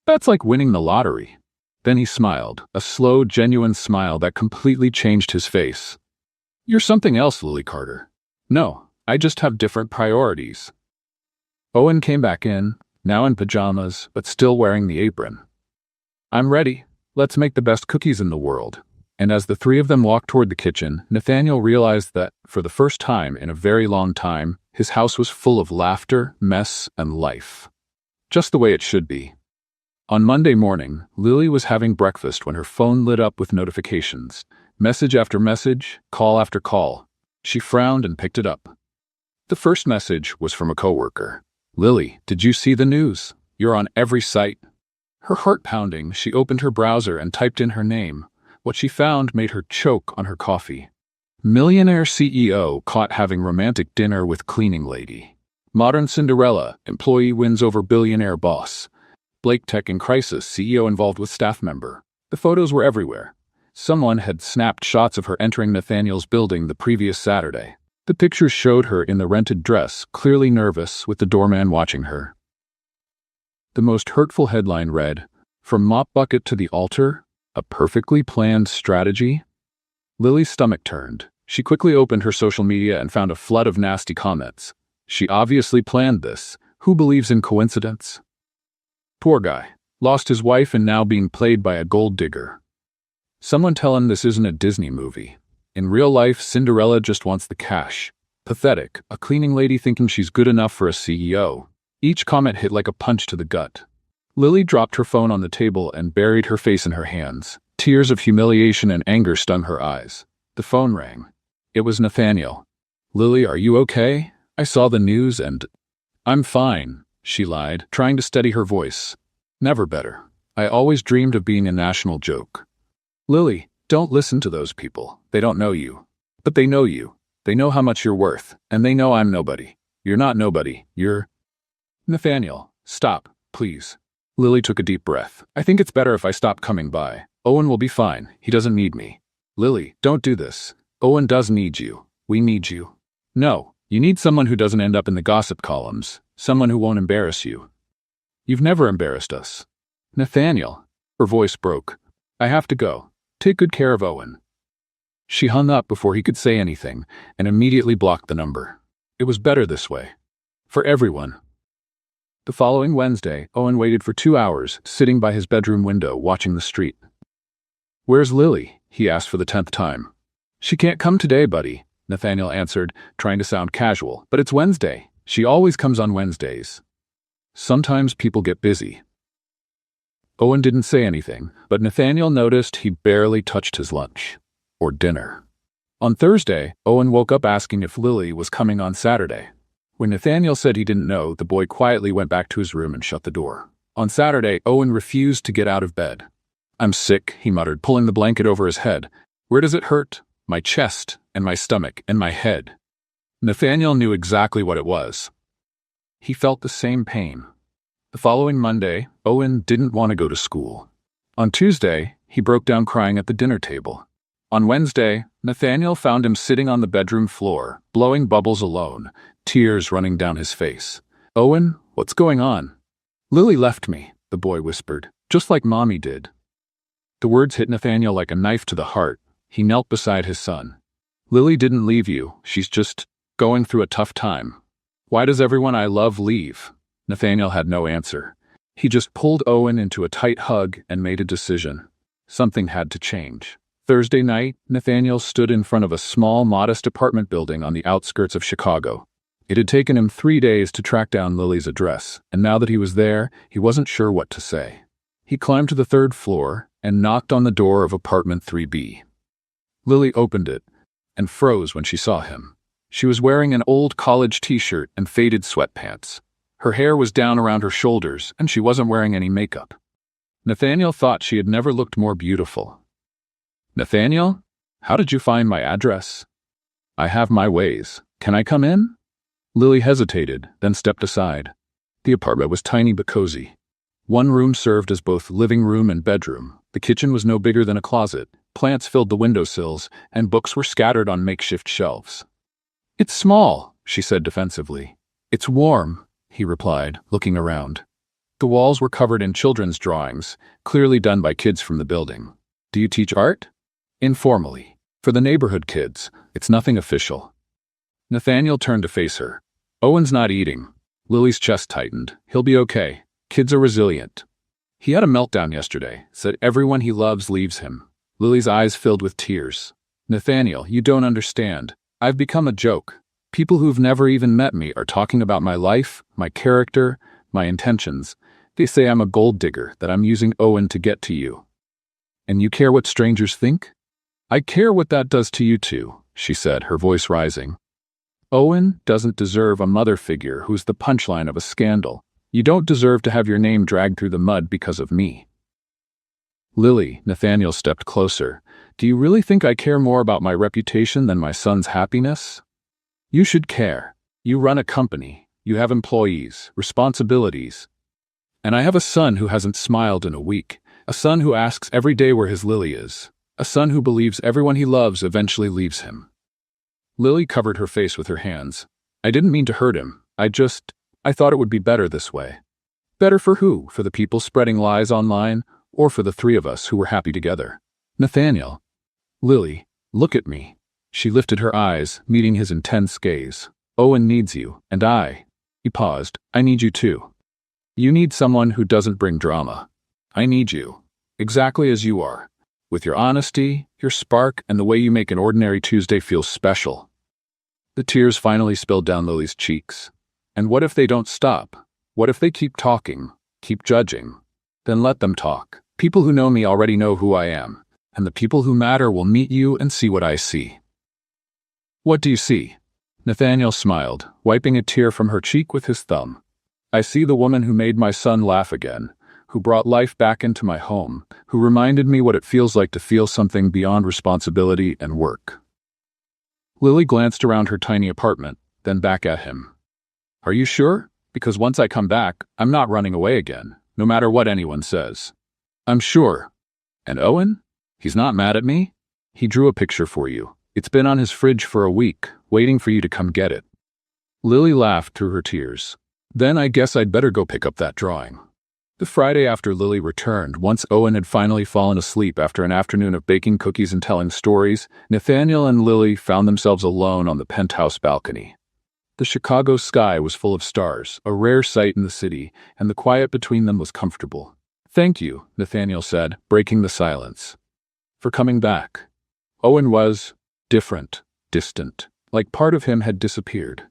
That's like winning the lottery. Then he smiled, a slow, genuine smile that completely changed his face. You're something else, Lily Carter. No, I just have different priorities. Owen came back in, now in pajamas, but still wearing the apron. I'm ready. Let's make the best cookies in the world. And as the three of them walked toward the kitchen, Nathaniel realized that, for the first time in a very long time, his house was full of laughter, mess, and life. Just the way it should be. On Monday morning, Lily was having breakfast when her phone lit up with notifications. Message after message, call after call. She frowned and picked it up. The first message was from a coworker. Lily, did you see the news? You're on every site. Her heart pounding, she opened her browser and typed in her name. What she found made her choke on her coffee. Millionaire CEO caught having romantic dinner with cleaning lady. Modern Cinderella, employee wins over billionaire boss. Blake Tech in crisis, CEO involved with staff member. The photos were everywhere. Someone had snapped shots of her entering Nathaniel's building the previous Saturday. The pictures showed her in the rented dress, clearly nervous, with the doorman watching her. The most hurtful headline read, From mop bucket to the altar, a perfectly planned strategy? Lily's stomach turned. She quickly opened her social media and found a flood of nasty comments. She obviously planned this. Who believes in coincidence? Poor guy. Lost his wife and now being played by a gold digger. Someone tell him this isn't a Disney movie. In real life, Cinderella just wants the cash. Pathetic. A cleaning lady thinking she's good enough for a CEO. Each comment hit like a punch to the gut. Lily dropped her phone on the table and buried her face in her hands. Tears of humiliation and anger stung her eyes. The phone rang. It was Nathaniel. Lily, are you okay? I saw the news and... I'm fine, she lied, trying to steady her voice. Never better. I always dreamed of being a national joke. Lily, don't listen to those people. They don't know you. But they know you. They know how much you're worth, and they know I'm nobody. You're not nobody. You're... Nathaniel, stop, please. Lily took a deep breath. I think it's better if I stop coming by. Owen will be fine. He doesn't need me. Lily, don't do this. Owen does need you. We need you. No, you need someone who doesn't end up in the gossip columns. Someone who won't embarrass you. You've never embarrassed us. Nathaniel. Her voice broke. I have to go. Take good care of Owen. She hung up before he could say anything and immediately blocked the number. It was better this way. For everyone. The following Wednesday, Owen waited for 2 hours, sitting by his bedroom window, watching the street. Where's Lily? He asked for the 10th time. She can't come today, buddy, Nathaniel answered, trying to sound casual. But it's Wednesday. She always comes on Wednesdays. Sometimes people get busy. Owen didn't say anything, but Nathaniel noticed he barely touched his lunch. Or dinner. On Thursday, Owen woke up asking if Lily was coming on Saturday. When Nathaniel said he didn't know, the boy quietly went back to his room and shut the door. On Saturday, Owen refused to get out of bed. I'm sick, he muttered, pulling the blanket over his head. Where does it hurt? My chest, and my stomach, and my head. Nathaniel knew exactly what it was. He felt the same pain. The following Monday, Owen didn't want to go to school. On Tuesday, he broke down crying at the dinner table. On Wednesday, Nathaniel found him sitting on the bedroom floor, blowing bubbles alone, tears running down his face. Owen, what's going on? Lily left me, the boy whispered, just like Mommy did. The words hit Nathaniel like a knife to the heart. He knelt beside his son. Lily didn't leave you. She's just going through a tough time. Why does everyone I love leave? Nathaniel had no answer. He just pulled Owen into a tight hug and made a decision. Something had to change. Thursday night, Nathaniel stood in front of a small, modest apartment building on the outskirts of Chicago. It had taken him 3 days to track down Lily's address, and now that he was there, he wasn't sure what to say. He climbed to the 3rd floor and knocked on the door of apartment 3B. Lily opened it and froze when she saw him. She was wearing an old college t-shirt and faded sweatpants. Her hair was down around her shoulders, and she wasn't wearing any makeup. Nathaniel thought she had never looked more beautiful. Nathaniel? How did you find my address? I have my ways. Can I come in? Lily hesitated, then stepped aside. The apartment was tiny but cozy. One room served as both living room and bedroom. The kitchen was no bigger than a closet. Plants filled the windowsills, and books were scattered on makeshift shelves. It's small, she said defensively. It's warm, he replied, looking around. The walls were covered in children's drawings, clearly done by kids from the building. Do you teach art? Informally. For the neighborhood kids. It's nothing official. Nathaniel turned to face her. Owen's not eating. Lily's chest tightened. He'll be okay. Kids are resilient. He had a meltdown yesterday, said everyone he loves leaves him. Lily's eyes filled with tears. Nathaniel, you don't understand. I've become a joke. People who've never even met me are talking about my life, my character, my intentions. They say I'm a gold digger, that I'm using Owen to get to you. And you care what strangers think? I care what that does to you too, she said, her voice rising. Owen doesn't deserve a mother figure who's the punchline of a scandal. You don't deserve to have your name dragged through the mud because of me. Lily, Nathaniel stepped closer. Do you really think I care more about my reputation than my son's happiness? You should care. You run a company. You have employees, responsibilities. And I have a son who hasn't smiled in a week. A son who asks every day where his Lily is. A son who believes everyone he loves eventually leaves him. Lily covered her face with her hands. I didn't mean to hurt him. I thought it would be better this way. Better for who? For the people spreading lies online, or for the three of us who were happy together? Nathaniel. Lily, look at me. She lifted her eyes, meeting his intense gaze. Owen needs you, and I. He paused. I need you too. You need someone who doesn't bring drama. I need you. Exactly as you are. With your honesty, your spark, and the way you make an ordinary Tuesday feel special. The tears finally spilled down Lily's cheeks. And what if they don't stop? What if they keep talking, keep judging? Then let them talk. People who know me already know who I am, and the people who matter will meet you and see what I see. What do you see? Nathaniel smiled, wiping a tear from her cheek with his thumb. I see the woman who made my son laugh again, who brought life back into my home, who reminded me what it feels like to feel something beyond responsibility and work. Lily glanced around her tiny apartment, then back at him. Are you sure? Because once I come back, I'm not running away again, no matter what anyone says. I'm sure. And Owen? He's not mad at me? He drew a picture for you. It's been on his fridge for a week, waiting for you to come get it. Lily laughed through her tears. Then I guess I'd better go pick up that drawing. The Friday after Lily returned, once Owen had finally fallen asleep after an afternoon of baking cookies and telling stories, Nathaniel and Lily found themselves alone on the penthouse balcony. The Chicago sky was full of stars, a rare sight in the city, and the quiet between them was comfortable. Thank you, Nathaniel said, breaking the silence. For coming back. Owen was different, distant, like part of him had disappeared.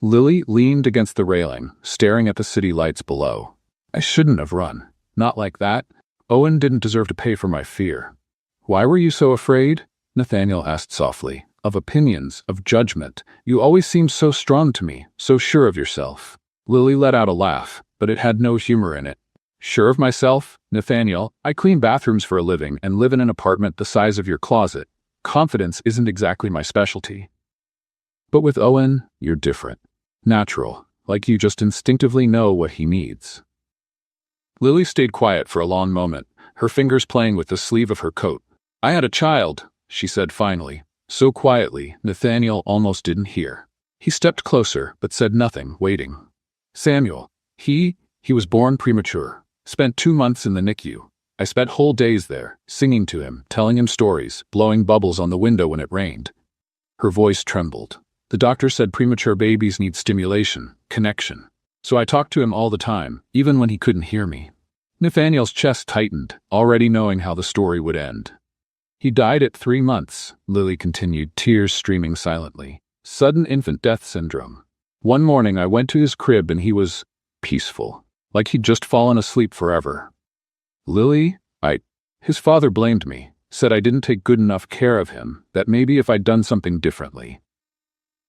Lily leaned against the railing, staring at the city lights below. I shouldn't have run. Not like that. Owen didn't deserve to pay for my fear. Why were you so afraid? Nathaniel asked softly. Of opinions, of judgment. You always seemed so strong to me, so sure of yourself. Lily let out a laugh, but it had no humor in it. Sure of myself? Nathaniel, I clean bathrooms for a living and live in an apartment the size of your closet. Confidence isn't exactly my specialty. But with Owen, you're different. Natural, like you just instinctively know what he needs. Lily stayed quiet for a long moment, her fingers playing with the sleeve of her coat. I had a child, she said finally. So quietly, Nathaniel almost didn't hear. He stepped closer, but said nothing, waiting. Samuel. He was born premature. Spent 2 months in the NICU. I spent whole days there, singing to him, telling him stories, blowing bubbles on the window when it rained. Her voice trembled. The doctor said premature babies need stimulation, connection. So I talked to him all the time, even when he couldn't hear me. Nathaniel's chest tightened, already knowing how the story would end. He died at 3 months, Lily continued, tears streaming silently. Sudden infant death syndrome. One morning I went to his crib and he was peaceful, like he'd just fallen asleep forever. Lily, his father blamed me, said I didn't take good enough care of him, that maybe if I'd done something differently.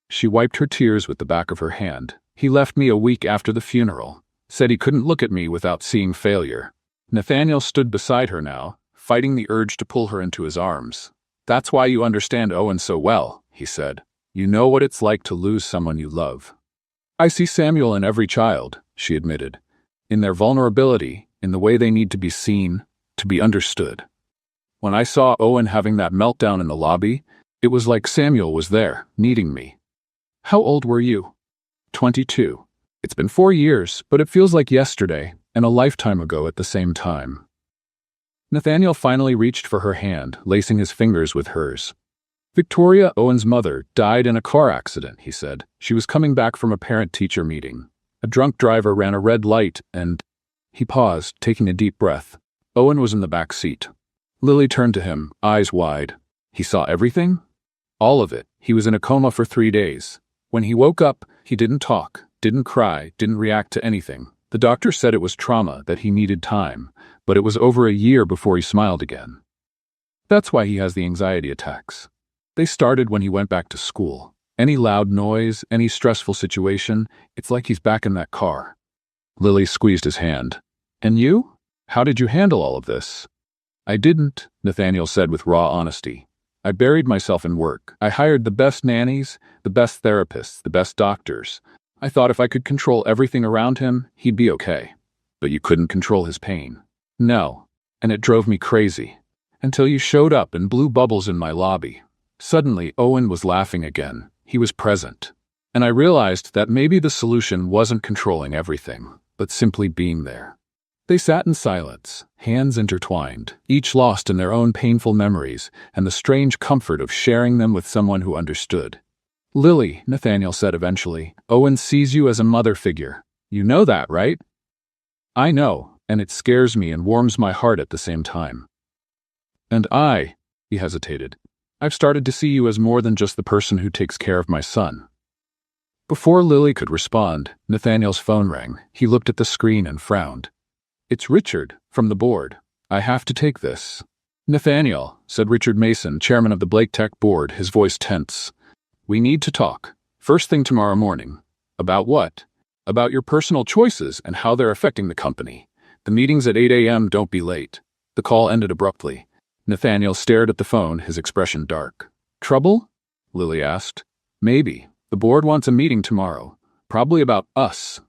She wiped her tears with the back of her hand. He left me a week after the funeral, said he couldn't look at me without seeing failure. Nathaniel stood beside her now, fighting the urge to pull her into his arms. "That's why you understand Owen so well," he said. "You know what it's like to lose someone you love." "I see Samuel in every child," she admitted. "In their vulnerability, in the way they need to be seen, to be understood. When I saw Owen having that meltdown in the lobby, it was like Samuel was there, needing me." "How old were you?" 22. "It's been 4 years, but it feels like yesterday, and a lifetime ago at the same time." Nathaniel finally reached for her hand, lacing his fingers with hers. "Victoria, Owen's mother, died in a car accident," he said. "She was coming back from a parent-teacher meeting. A drunk driver ran a red light and—" He paused, taking a deep breath. Owen was in the back seat. Lily turned to him, eyes wide. "He saw everything?" "All of it. He was in a coma for 3 days. When he woke up, he didn't talk, didn't cry, didn't react to anything. The doctor said it was trauma, that he needed time, but it was over a year before he smiled again. That's why he has the anxiety attacks. They started when he went back to school. Any loud noise, any stressful situation, it's like he's back in that car." Lily squeezed his hand. "And you? How did you handle all of this?" "I didn't," Nathaniel said with raw honesty. "I buried myself in work. I hired the best nannies, the best therapists, the best doctors. I thought if I could control everything around him, he'd be okay. But you couldn't control his pain." "No. And it drove me crazy. Until you showed up and blew bubbles in my lobby." Suddenly, Owen was laughing again. He was present. And I realized that maybe the solution wasn't controlling everything, but simply being there. They sat in silence, hands intertwined, each lost in their own painful memories and the strange comfort of sharing them with someone who understood. "Lily," Nathaniel said eventually, "Owen sees you as a mother figure. You know that, right?" "I know, and it scares me and warms my heart at the same time." "And he hesitated. "I've started to see you as more than just the person who takes care of my son." Before Lily could respond, Nathaniel's phone rang. He looked at the screen and frowned. "It's Richard, from the board. I have to take this." "Nathaniel," said Richard Mason, chairman of the Blake Tech board, his voice tense. "We need to talk. First thing tomorrow morning." "About what?" "About your personal choices and how they're affecting the company. The meeting's at 8 a.m., don't be late." The call ended abruptly. Nathaniel stared at the phone, his expression dark. "Trouble?" Lily asked. "Maybe. The board wants a meeting tomorrow. Probably about us."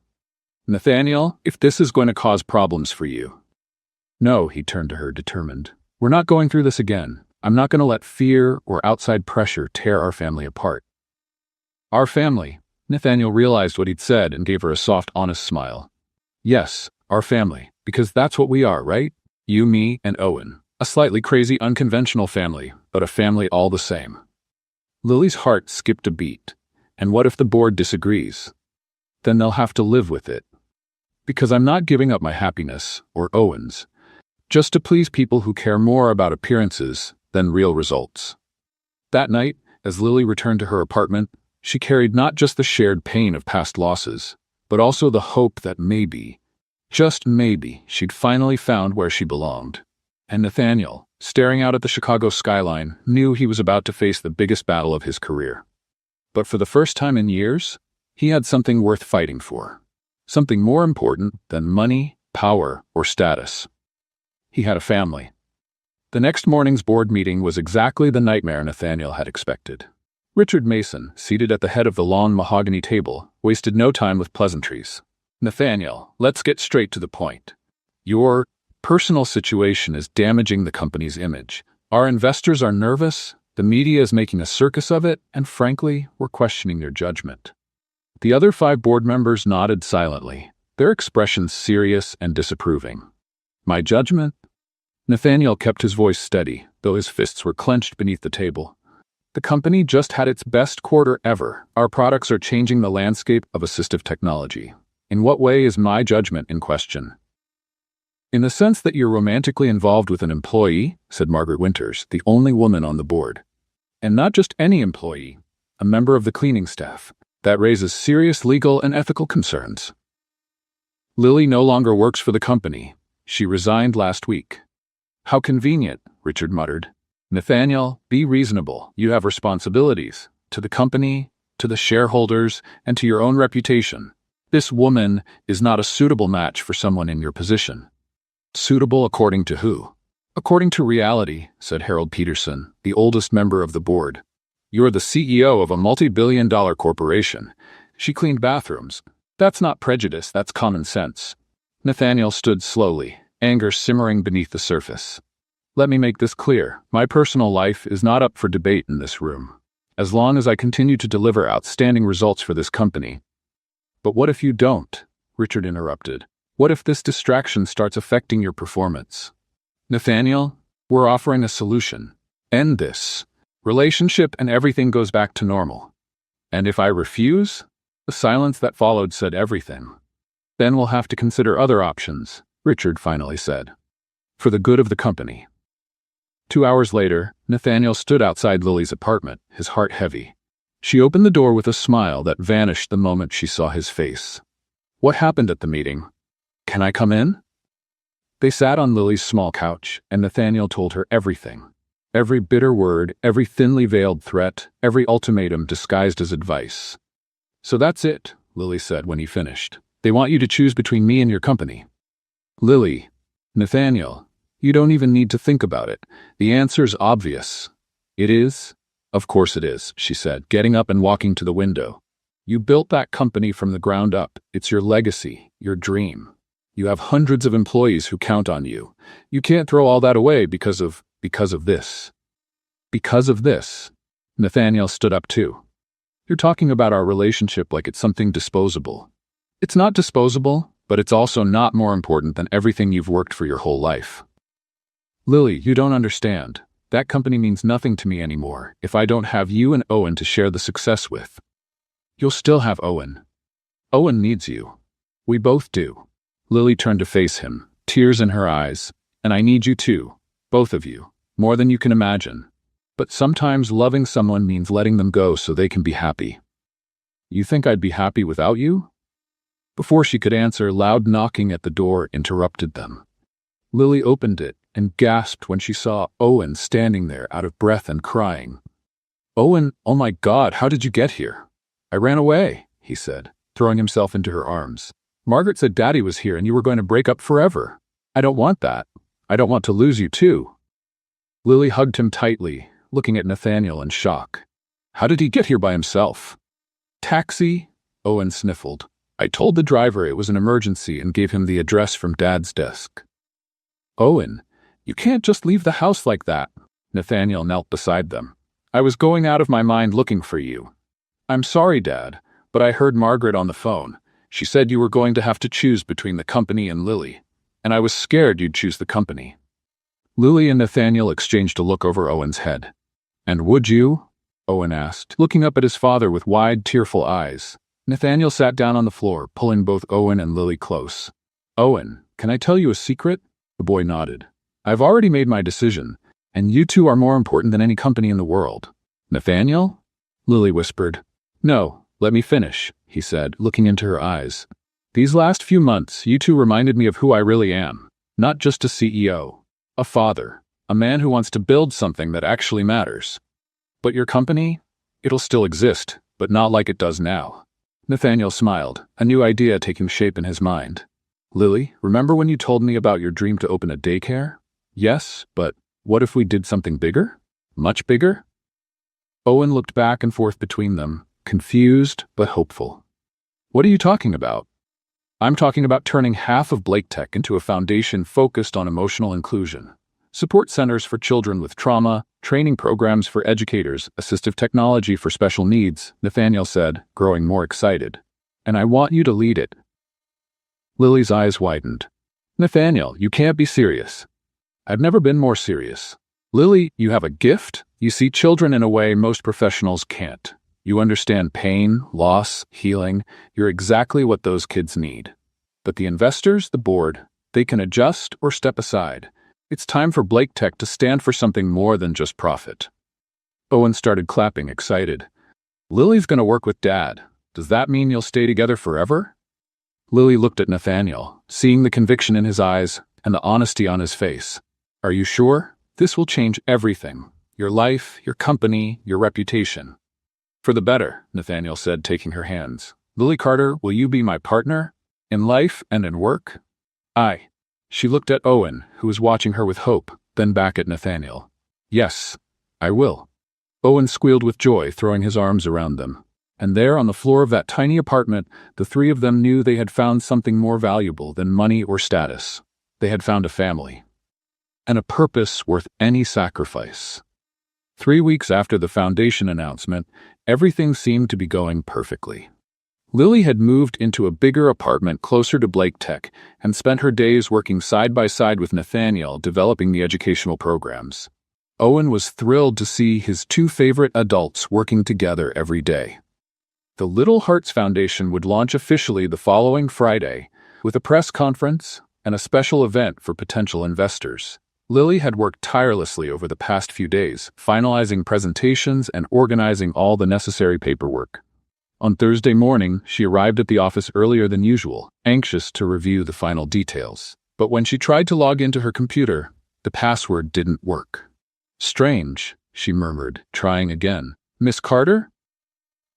"Nathaniel, if this is going to cause problems for you." "No," he turned to her, determined. "We're not going through this again. I'm not going to let fear or outside pressure tear our family apart." "Our family." Nathaniel realized what he'd said and gave her a soft, honest smile. "Yes, our family, because that's what we are, right? You, me, and Owen. A slightly crazy, unconventional family, but a family all the same." Lily's heart skipped a beat. And what if the board disagrees? Then they'll have to live with it. Because I'm not giving up my happiness, or Owen's, just to please people who care more about appearances than real results. That night, as Lily returned to her apartment, she carried not just the shared pain of past losses, but also the hope that maybe, just maybe, she'd finally found where she belonged. And Nathaniel, staring out at the Chicago skyline, knew he was about to face the biggest battle of his career. But for the first time in years, he had something worth fighting for. Something more important than money, power, or status. He had a family. The next morning's board meeting was exactly the nightmare Nathaniel had expected. Richard Mason, seated at the head of the long mahogany table, wasted no time with pleasantries. "Nathaniel, let's get straight to the point. Your personal situation is damaging the company's image. Our investors are nervous, the media is making a circus of it, and frankly, we're questioning your judgment." The other 5 board members nodded silently, their expressions serious and disapproving. "My judgment?" Nathaniel kept his voice steady, though his fists were clenched beneath the table. "The company just had its best quarter ever. Our products are changing the landscape of assistive technology. In what way is my judgment in question?" "In the sense that you're romantically involved with an employee," said Margaret Winters, the only woman on the board. "And not just any employee, a member of the cleaning staff. That raises serious legal and ethical concerns." "Lily no longer works for the company. She resigned last week." "How convenient," Richard muttered. "Nathaniel, be reasonable. You have responsibilities. To the company, to the shareholders, and to your own reputation. This woman is not a suitable match for someone in your position." "Suitable according to who?" According to reality, said Harold Peterson, the oldest member of the board. You're the CEO of a multi-billion-dollar corporation. She cleaned bathrooms. That's not prejudice, that's common sense. Nathaniel stood slowly, anger simmering beneath the surface. Let me make this clear. My personal life is not up for debate in this room. As long as I continue to deliver outstanding results for this company. But what if you don't? Richard interrupted. What if this distraction starts affecting your performance? Nathaniel, we're offering a solution. End this relationship and everything goes back to normal. And if I refuse? The silence that followed said everything. Then we'll have to consider other options, Richard finally said. For the good of the company. 2 hours later, Nathaniel stood outside Lily's apartment, his heart heavy. She opened the door with a smile that vanished the moment she saw his face. What happened at the meeting? Can I come in? They sat on Lily's small couch, and Nathaniel told her everything. Every bitter word, every thinly veiled threat, every ultimatum disguised as advice. So that's it, Lily said when he finished. They want you to choose between me and your company. Lily, Nathaniel, you don't even need to think about it. The answer's obvious. It is? Of course it is, she said, getting up and walking to the window. You built that company from the ground up. It's your legacy, your dream. You have hundreds of employees who count on you. You can't throw all that away because of this. Because of this. Nathaniel stood up too. You're talking about our relationship like it's something disposable. It's not disposable, but it's also not more important than everything you've worked for your whole life. Lily, you don't understand. That company means nothing to me anymore if I don't have you and Owen to share the success with. You'll still have Owen. Owen needs you. We both do. Lily turned to face him, tears in her eyes. And I need you too, both of you, more than you can imagine. But sometimes loving someone means letting them go so they can be happy. You think I'd be happy without you? Before she could answer, loud knocking at the door interrupted them. Lily opened it and gasped when she saw Owen standing there out of breath and crying. Owen, oh my God, how did you get here? I ran away, he said, throwing himself into her arms. Margaret said Daddy was here and you were going to break up forever. I don't want that. I don't want to lose you too. Lily hugged him tightly, looking at Nathaniel in shock. How did he get here by himself? Taxi? Owen sniffled. I told the driver it was an emergency and gave him the address from Dad's desk. Owen, you can't just leave the house like that. Nathaniel knelt beside them. I was going out of my mind looking for you. I'm sorry, Dad, but I heard Margaret on the phone. She said you were going to have to choose between the company and Lily, and I was scared you'd choose the company. Lily and Nathaniel exchanged a look over Owen's head. And would you? Owen asked, looking up at his father with wide, tearful eyes. Nathaniel sat down on the floor, pulling both Owen and Lily close. Owen, can I tell you a secret? The boy nodded. I've already made my decision, and you two are more important than any company in the world. Nathaniel? Lily whispered. No. Let me finish, he said, looking into her eyes. These last few months, you two reminded me of who I really am. Not just a CEO. A father. A man who wants to build something that actually matters. But your company? It'll still exist, but not like it does now. Nathaniel smiled, a new idea taking shape in his mind. Lily, remember when you told me about your dream to open a daycare? Yes, but what if we did something bigger? Much bigger? Owen looked back and forth between them, confused but hopeful. What are you talking about? I'm talking about turning half of Blake Tech into a foundation focused on emotional inclusion. Support centers for children with trauma, training programs for educators, assistive technology for special needs, Nathaniel said, growing more excited. And I want you to lead it. Lily's eyes widened. Nathaniel, you can't be serious. I've never been more serious. Lily, you have a gift. You see children in a way most professionals can't. You understand pain, loss, healing. You're exactly what those kids need. But the investors, the board, they can adjust or step aside. It's time for Blake Tech to stand for something more than just profit. Owen started clapping, excited. Lily's going to work with Dad. Does that mean you'll stay together forever? Lily looked at Nathaniel, seeing the conviction in his eyes and the honesty on his face. Are you sure? This will change everything. Your life, your company, your reputation. For the better, Nathaniel said, taking her hands. Lily Carter, will you be my partner? In life and in work? Aye. She looked at Owen, who was watching her with hope, then back at Nathaniel. Yes, I will. Owen squealed with joy, throwing his arms around them. And there, on the floor of that tiny apartment, the three of them knew they had found something more valuable than money or status. They had found a family. And a purpose worth any sacrifice. 3 weeks after the foundation announcement, everything seemed to be going perfectly. Lily had moved into a bigger apartment closer to Blake Tech and spent her days working side by side with Nathaniel developing the educational programs. Owen was thrilled to see his two favorite adults working together every day. The Little Hearts Foundation would launch officially the following Friday, with a press conference and a special event for potential investors. Lily had worked tirelessly over the past few days, finalizing presentations and organizing all the necessary paperwork. On Thursday morning, she arrived at the office earlier than usual, anxious to review the final details. But when she tried to log into her computer, the password didn't work. Strange, she murmured, trying again. Miss Carter?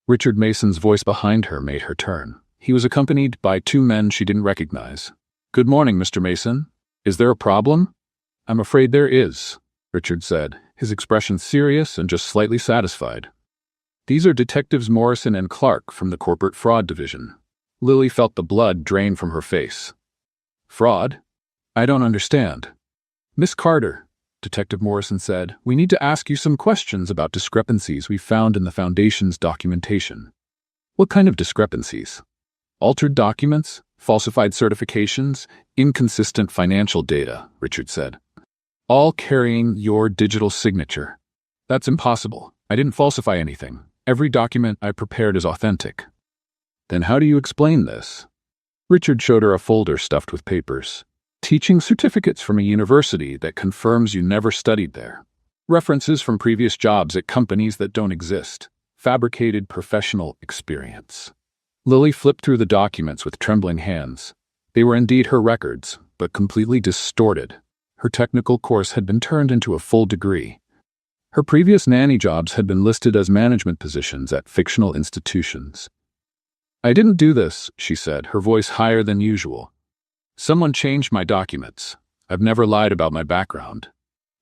Richard Mason's voice behind her made her turn. He was accompanied by two men she didn't recognize. Good morning, Mr. Mason. Is there a problem? I'm afraid there is, Richard said, his expression serious and just slightly satisfied. These are Detectives Morrison and Clark from the Corporate Fraud Division. Lily felt the blood drain from her face. Fraud? I don't understand. Miss Carter, Detective Morrison said, we need to ask you some questions about discrepancies we found in the Foundation's documentation. What kind of discrepancies? Altered documents? Falsified certifications? Inconsistent financial data, Richard said. All carrying your digital signature. That's impossible. I didn't falsify anything. Every document I prepared is authentic. Then how do you explain this? Richard showed her a folder stuffed with papers. Teaching certificates from a university that confirms you never studied there. References from previous jobs at companies that don't exist. Fabricated professional experience. Lily flipped through the documents with trembling hands. They were indeed her records, but completely distorted. Her technical course had been turned into a full degree. Her previous nanny jobs had been listed as management positions at fictional institutions. I didn't do this, she said, her voice higher than usual. Someone changed my documents. I've never lied about my background.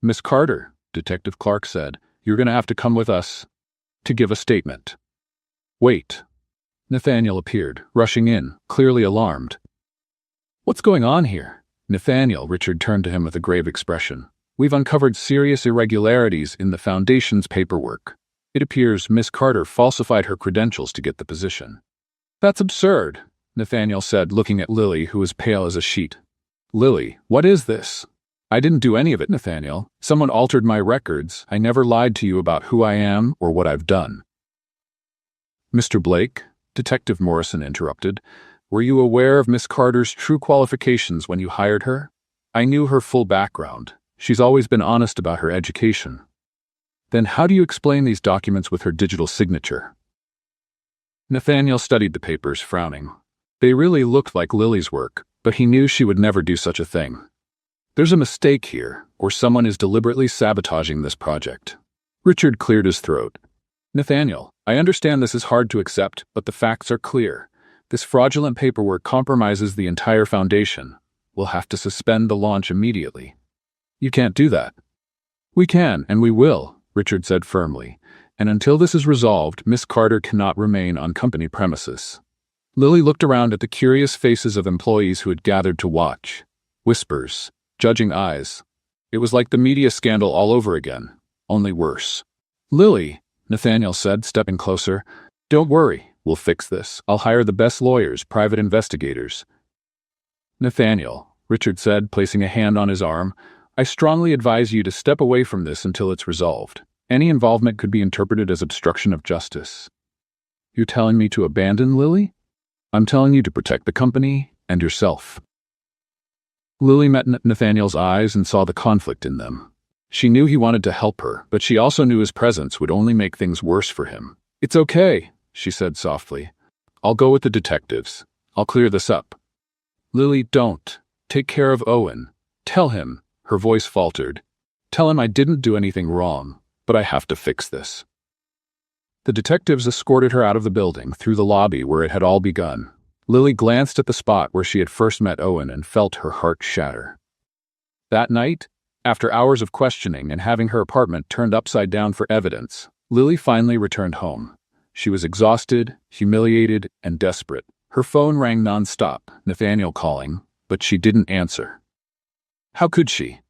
Miss Carter, Detective Clark said, you're going to have to come with us to give a statement. Wait. Nathaniel appeared, rushing in, clearly alarmed. What's going on here? Nathaniel, Richard turned to him with a grave expression. We've uncovered serious irregularities in the Foundation's paperwork. It appears Miss Carter falsified her credentials to get the position. That's absurd, Nathaniel said, looking at Lily, who was pale as a sheet. Lily, what is this? I didn't do any of it, Nathaniel. Someone altered my records. I never lied to you about who I am or what I've done. Mr. Blake, Detective Morrison interrupted, were you aware of Miss Carter's true qualifications when you hired her? I knew her full background. She's always been honest about her education. Then how do you explain these documents with her digital signature? Nathaniel studied the papers, frowning. They really looked like Lily's work, but he knew she would never do such a thing. There's a mistake here, or someone is deliberately sabotaging this project. Richard cleared his throat. Nathaniel, I understand this is hard to accept, but the facts are clear. This fraudulent paperwork compromises the entire Foundation. We'll have to suspend the launch immediately. You can't do that. We can, and we will, Richard said firmly. And until this is resolved, Miss Carter cannot remain on company premises. Lily looked around at the curious faces of employees who had gathered to watch. Whispers, judging eyes. It was like the media scandal all over again, only worse. Lily, Nathaniel said, stepping closer, don't worry, we'll fix this. I'll hire the best lawyers, private investigators. Nathaniel, Richard said, placing a hand on his arm, I strongly advise you to step away from this until it's resolved. Any involvement could be interpreted as obstruction of justice. You're telling me to abandon Lily? I'm telling you to protect the company and yourself. Lily met Nathaniel's eyes and saw the conflict in them. She knew he wanted to help her, but she also knew his presence would only make things worse for him. It's okay, she said softly. I'll go with the detectives. I'll clear this up. Lily, don't. Take care of Owen. Tell him. Her voice faltered. Tell him I didn't do anything wrong, but I have to fix this. The detectives escorted her out of the building, through the lobby where it had all begun. Lily glanced at the spot where she had first met Owen and felt her heart shatter. That night, After hours of questioning and having her apartment turned upside down for evidence, Lily finally returned home. She was exhausted, humiliated, and desperate. Her phone rang nonstop, Nathaniel calling, but she didn't answer. How could she?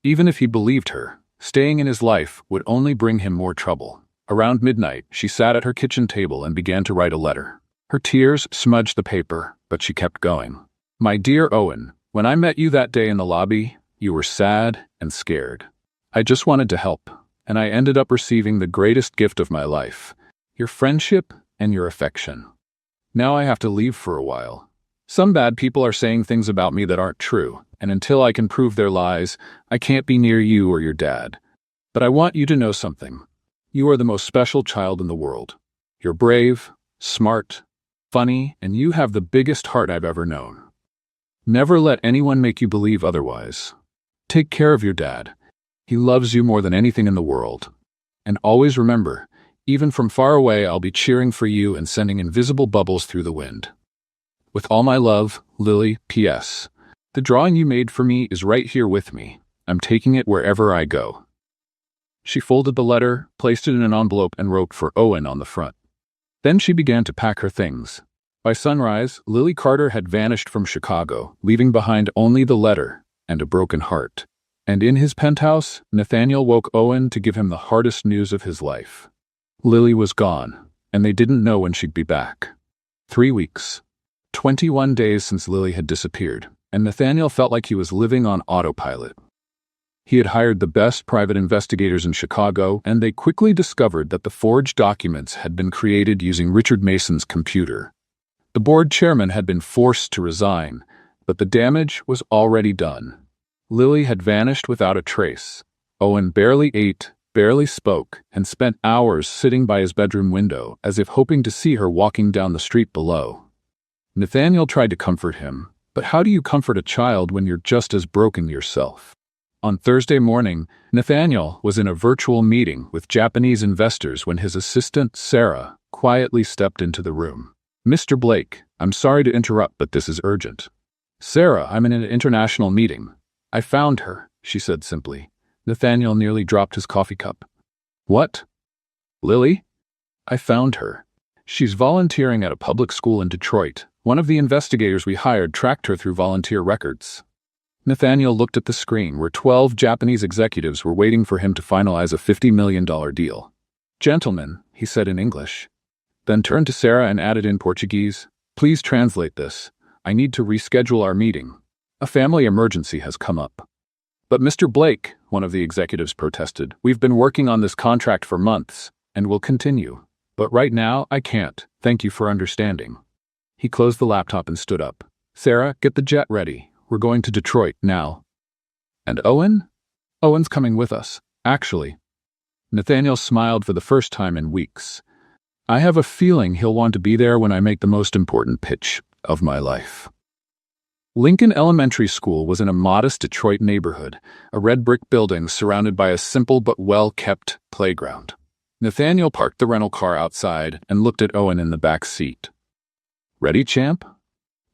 Even if he believed her, staying in his life would only bring him more trouble. Around midnight, she sat at her kitchen table and began to write a letter. Her tears smudged the paper, but she kept going. My dear Owen, when I met you that day in the lobby, you were sad and scared. I just wanted to help, and I ended up receiving the greatest gift of my life, your friendship and your affection. Now I have to leave for a while. Some bad people are saying things about me that aren't true, and until I can prove their lies, I can't be near you or your dad. But I want you to know something. You are the most special child in the world. You're brave, smart, funny, and you have the biggest heart I've ever known. Never let anyone make you believe otherwise. Take care of your dad. He loves you more than anything in the world. And always remember, even from far away, I'll be cheering for you and sending invisible bubbles through the wind. With all my love, Lily, P.S. The drawing you made for me is right here with me. I'm taking it wherever I go. She folded the letter, placed it in an envelope, and wrote for Owen on the front. Then she began to pack her things. By sunrise, Lily Carter had vanished from Chicago, leaving behind only the letter and a broken heart. And in his penthouse, Nathaniel woke Owen to give him the hardest news of his life. Lily was gone, and they didn't know when she'd be back. 3 weeks. 21 days since Lily had disappeared, and Nathaniel felt like he was living on autopilot. He had hired the best private investigators in Chicago, and they quickly discovered that the forged documents had been created using Richard Mason's computer. The board chairman had been forced to resign, but the damage was already done. Lily had vanished without a trace. Owen barely ate, barely spoke, and spent hours sitting by his bedroom window as if hoping to see her walking down the street below. Nathaniel tried to comfort him, but how do you comfort a child when you're just as broken yourself? On Thursday morning, Nathaniel was in a virtual meeting with Japanese investors when his assistant, Sarah, quietly stepped into the room. Mr. Blake, I'm sorry to interrupt, but this is urgent. Sarah, I'm in an international meeting. I found her, she said simply. Nathaniel nearly dropped his coffee cup. What? Lily? I found her. She's volunteering at a public school in Detroit. One of the investigators we hired tracked her through volunteer records. Nathaniel looked at the screen where 12 Japanese executives were waiting for him to finalize a $50 million deal. Gentlemen, he said in English. Then turned to Sarah and added in Portuguese, please translate this. I need to reschedule our meeting. A family emergency has come up. But Mr. Blake, one of the executives protested, we've been working on this contract for months, and will continue. But right now, I can't. Thank you for understanding. He closed the laptop and stood up. Sarah, get the jet ready. We're going to Detroit now. And Owen? Owen's coming with us, actually. Nathaniel smiled for the first time in weeks. I have a feeling he'll want to be there when I make the most important pitch of my life. Lincoln Elementary School was in a modest Detroit neighborhood, a red brick building surrounded by a simple but well-kept playground. Nathaniel parked the rental car outside and looked at Owen in the back seat. Ready, champ?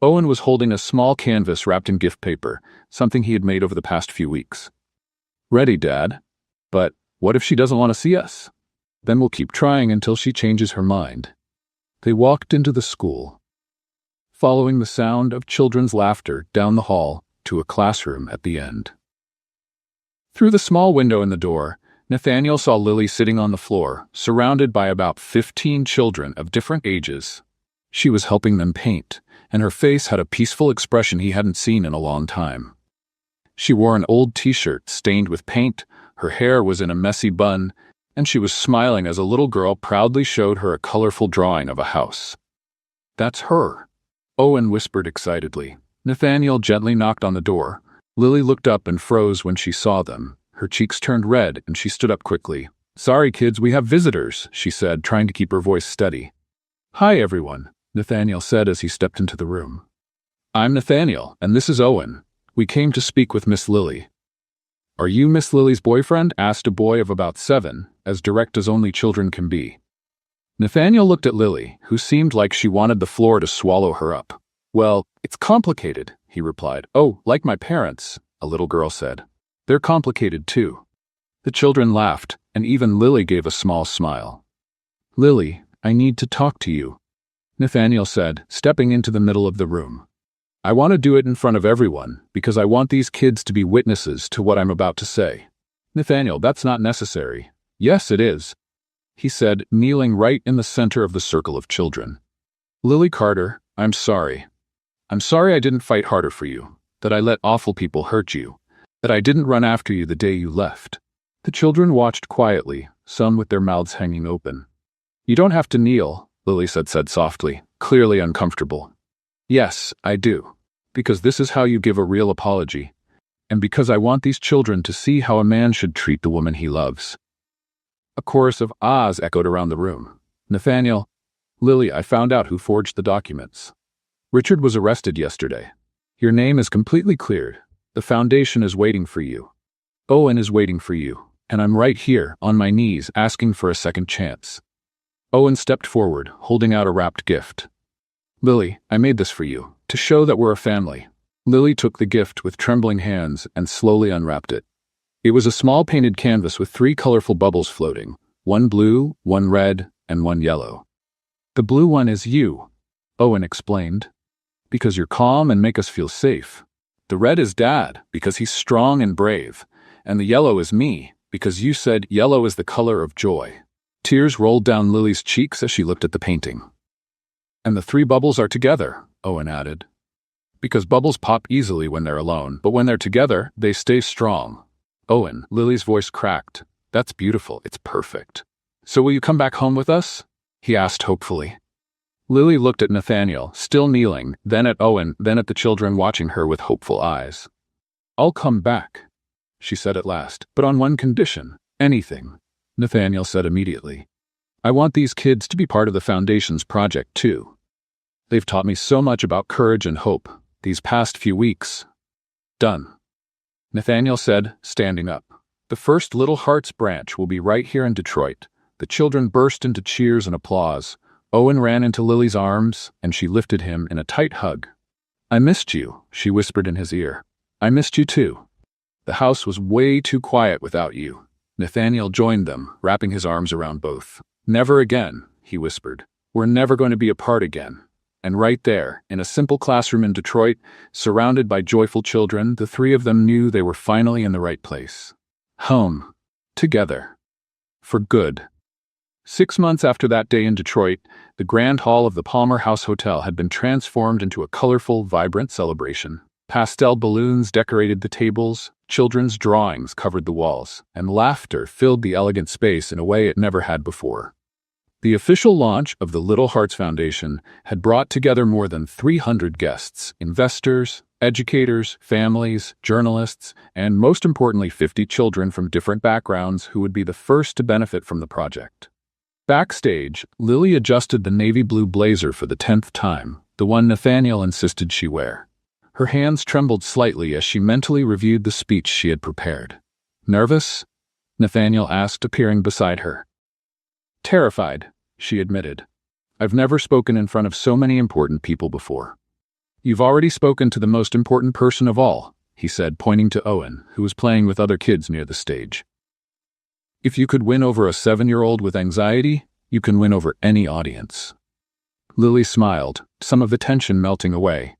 Owen was holding a small canvas wrapped in gift paper, something he had made over the past few weeks. Ready, Dad. But what if she doesn't want to see us? Then we'll keep trying until she changes her mind. They walked into the school, following the sound of children's laughter down the hall to a classroom at the end. Through the small window in the door, Nathaniel saw Lily sitting on the floor, surrounded by about 15 children of different ages. She was helping them paint, and her face had a peaceful expression he hadn't seen in a long time. She wore an old t-shirt stained with paint, her hair was in a messy bun, and she was smiling as a little girl proudly showed her a colorful drawing of a house. That's her, Owen whispered excitedly. Nathaniel gently knocked on the door. Lily looked up and froze when she saw them. Her cheeks turned red, and she stood up quickly. Sorry, kids, we have visitors, she said, trying to keep her voice steady. Hi, everyone, Nathaniel said as he stepped into the room. I'm Nathaniel, and this is Owen. We came to speak with Miss Lily. Are you Miss Lily's boyfriend? Asked a boy of about 7, as direct as only children can be. Nathaniel looked at Lily, who seemed like she wanted the floor to swallow her up. Well, it's complicated, he replied. Oh, like my parents, a little girl said. They're complicated too. The children laughed, and even Lily gave a small smile. Lily, I need to talk to you, Nathaniel said, stepping into the middle of the room. I want to do it in front of everyone, because I want these kids to be witnesses to what I'm about to say. Nathaniel, that's not necessary. Yes, it is, he said, kneeling right in the center of the circle of children. Lily Carter, I'm sorry. I'm sorry I didn't fight harder for you, that I let awful people hurt you, that I didn't run after you the day you left. The children watched quietly, some with their mouths hanging open. You don't have to kneel, Lily said softly, clearly uncomfortable. Yes, I do. Because this is how you give a real apology. And because I want these children to see how a man should treat the woman he loves. A chorus of ahs echoed around the room. Nathaniel, Lily, I found out who forged the documents. Richard was arrested yesterday. Your name is completely cleared. The foundation is waiting for you. Owen is waiting for you. And I'm right here, on my knees, asking for a second chance. Owen stepped forward, holding out a wrapped gift. Lily, I made this for you, to show that we're a family. Lily took the gift with trembling hands and slowly unwrapped it. It was a small painted canvas with 3 colorful bubbles floating, one blue, one red, and one yellow. The blue one is you, Owen explained, because you're calm and make us feel safe. The red is Dad, because he's strong and brave. And the yellow is me, because you said yellow is the color of joy. Tears rolled down Lily's cheeks as she looked at the painting. And the 3 bubbles are together, Owen added. Because bubbles pop easily when they're alone, but when they're together, they stay strong. Owen, Lily's voice cracked. That's beautiful, it's perfect. So will you come back home with us? He asked hopefully. Lily looked at Nathaniel, still kneeling, then at Owen, then at the children watching her with hopeful eyes. I'll come back, she said at last, but on one condition. Anything, Nathaniel said immediately. I want these kids to be part of the Foundation's project too. They've taught me so much about courage and hope these past few weeks. Done, Nathaniel said, standing up. The first Little Hearts branch will be right here in Detroit. The children burst into cheers and applause. Owen ran into Lily's arms, and she lifted him in a tight hug. I missed you, she whispered in his ear. I missed you too. The house was way too quiet without you. Nathaniel joined them, wrapping his arms around both. Never again, he whispered. We're never going to be apart again. And right there, in a simple classroom in Detroit, surrounded by joyful children, the 3 of them knew they were finally in the right place. Home. Together. For good. 6 months after that day in Detroit, the Grand Hall of the Palmer House Hotel had been transformed into a colorful, vibrant celebration. Pastel balloons decorated the tables, children's drawings covered the walls, and laughter filled the elegant space in a way it never had before. The official launch of the Little Hearts Foundation had brought together more than 300 guests, investors, educators, families, journalists, and most importantly 50 children from different backgrounds who would be the first to benefit from the project. Backstage, Lily adjusted the navy blue blazer for the 10th time, the one Nathaniel insisted she wear. Her hands trembled slightly as she mentally reviewed the speech she had prepared. Nervous? Nathaniel asked, appearing beside her. Terrified, she admitted. I've never spoken in front of so many important people before. You've already spoken to the most important person of all, he said, pointing to Owen, who was playing with other kids near the stage. If you could win over a 7-year-old with anxiety, you can win over any audience. Lily smiled, some of the tension melting away.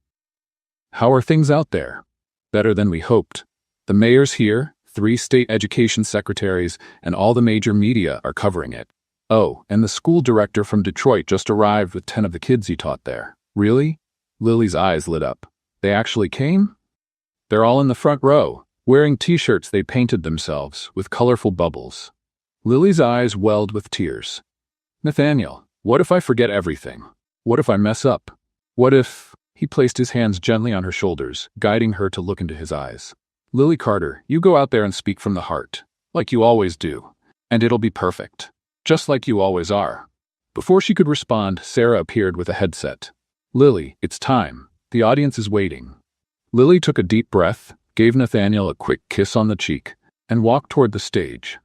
How are things out there? Better than we hoped. The mayor's here, 3 state education secretaries, and all the major media are covering it. Oh, and the school director from Detroit just arrived with 10 of the kids he taught there. Really? Lily's eyes lit up. They actually came? They're all in the front row, wearing t-shirts they painted themselves, with colorful bubbles. Lily's eyes welled with tears. Nathaniel, what if I forget everything? What if I mess up? What if... He placed his hands gently on her shoulders, guiding her to look into his eyes. Lily Carter, you go out there and speak from the heart, like you always do, and it'll be perfect, just like you always are. Before she could respond, Sarah appeared with a headset. Lily, it's time. The audience is waiting. Lily took a deep breath, gave Nathaniel a quick kiss on the cheek, and walked toward the stage.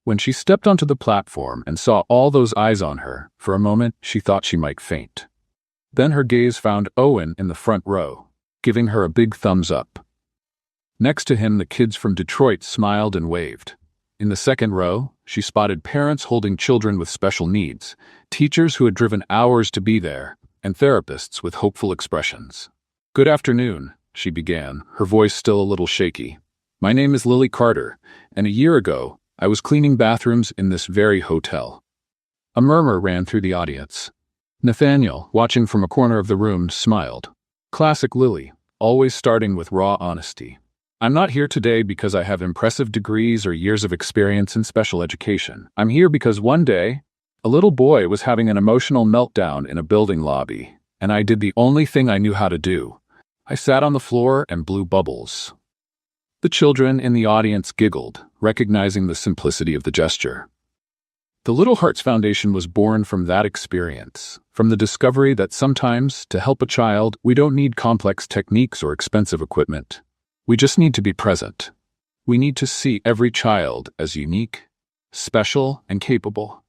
When she stepped onto the platform and saw all those eyes on her, for a moment she thought she might faint. Then her gaze found Owen in the front row, giving her a big thumbs up. Next to him, the kids from Detroit smiled and waved. In the second row, she spotted parents holding children with special needs, teachers who had driven hours to be there, and therapists with hopeful expressions. "Good afternoon," she began, her voice still a little shaky. "My name is Lily Carter, and a year ago, I was cleaning bathrooms in this very hotel." A murmur ran through the audience. Nathaniel, watching from a corner of the room, smiled. Classic Lily, always starting with raw honesty. "I'm not here today because I have impressive degrees or years of experience in special education. I'm here because one day, a little boy was having an emotional meltdown in a building lobby, and I did the only thing I knew how to do. I sat on the floor and blew bubbles." The children in the audience giggled, recognizing the simplicity of the gesture. The Little Hearts Foundation was born from that experience, from the discovery that sometimes, to help a child, we don't need complex techniques or expensive equipment. We just need to be present. We need to see every child as unique, special, and capable.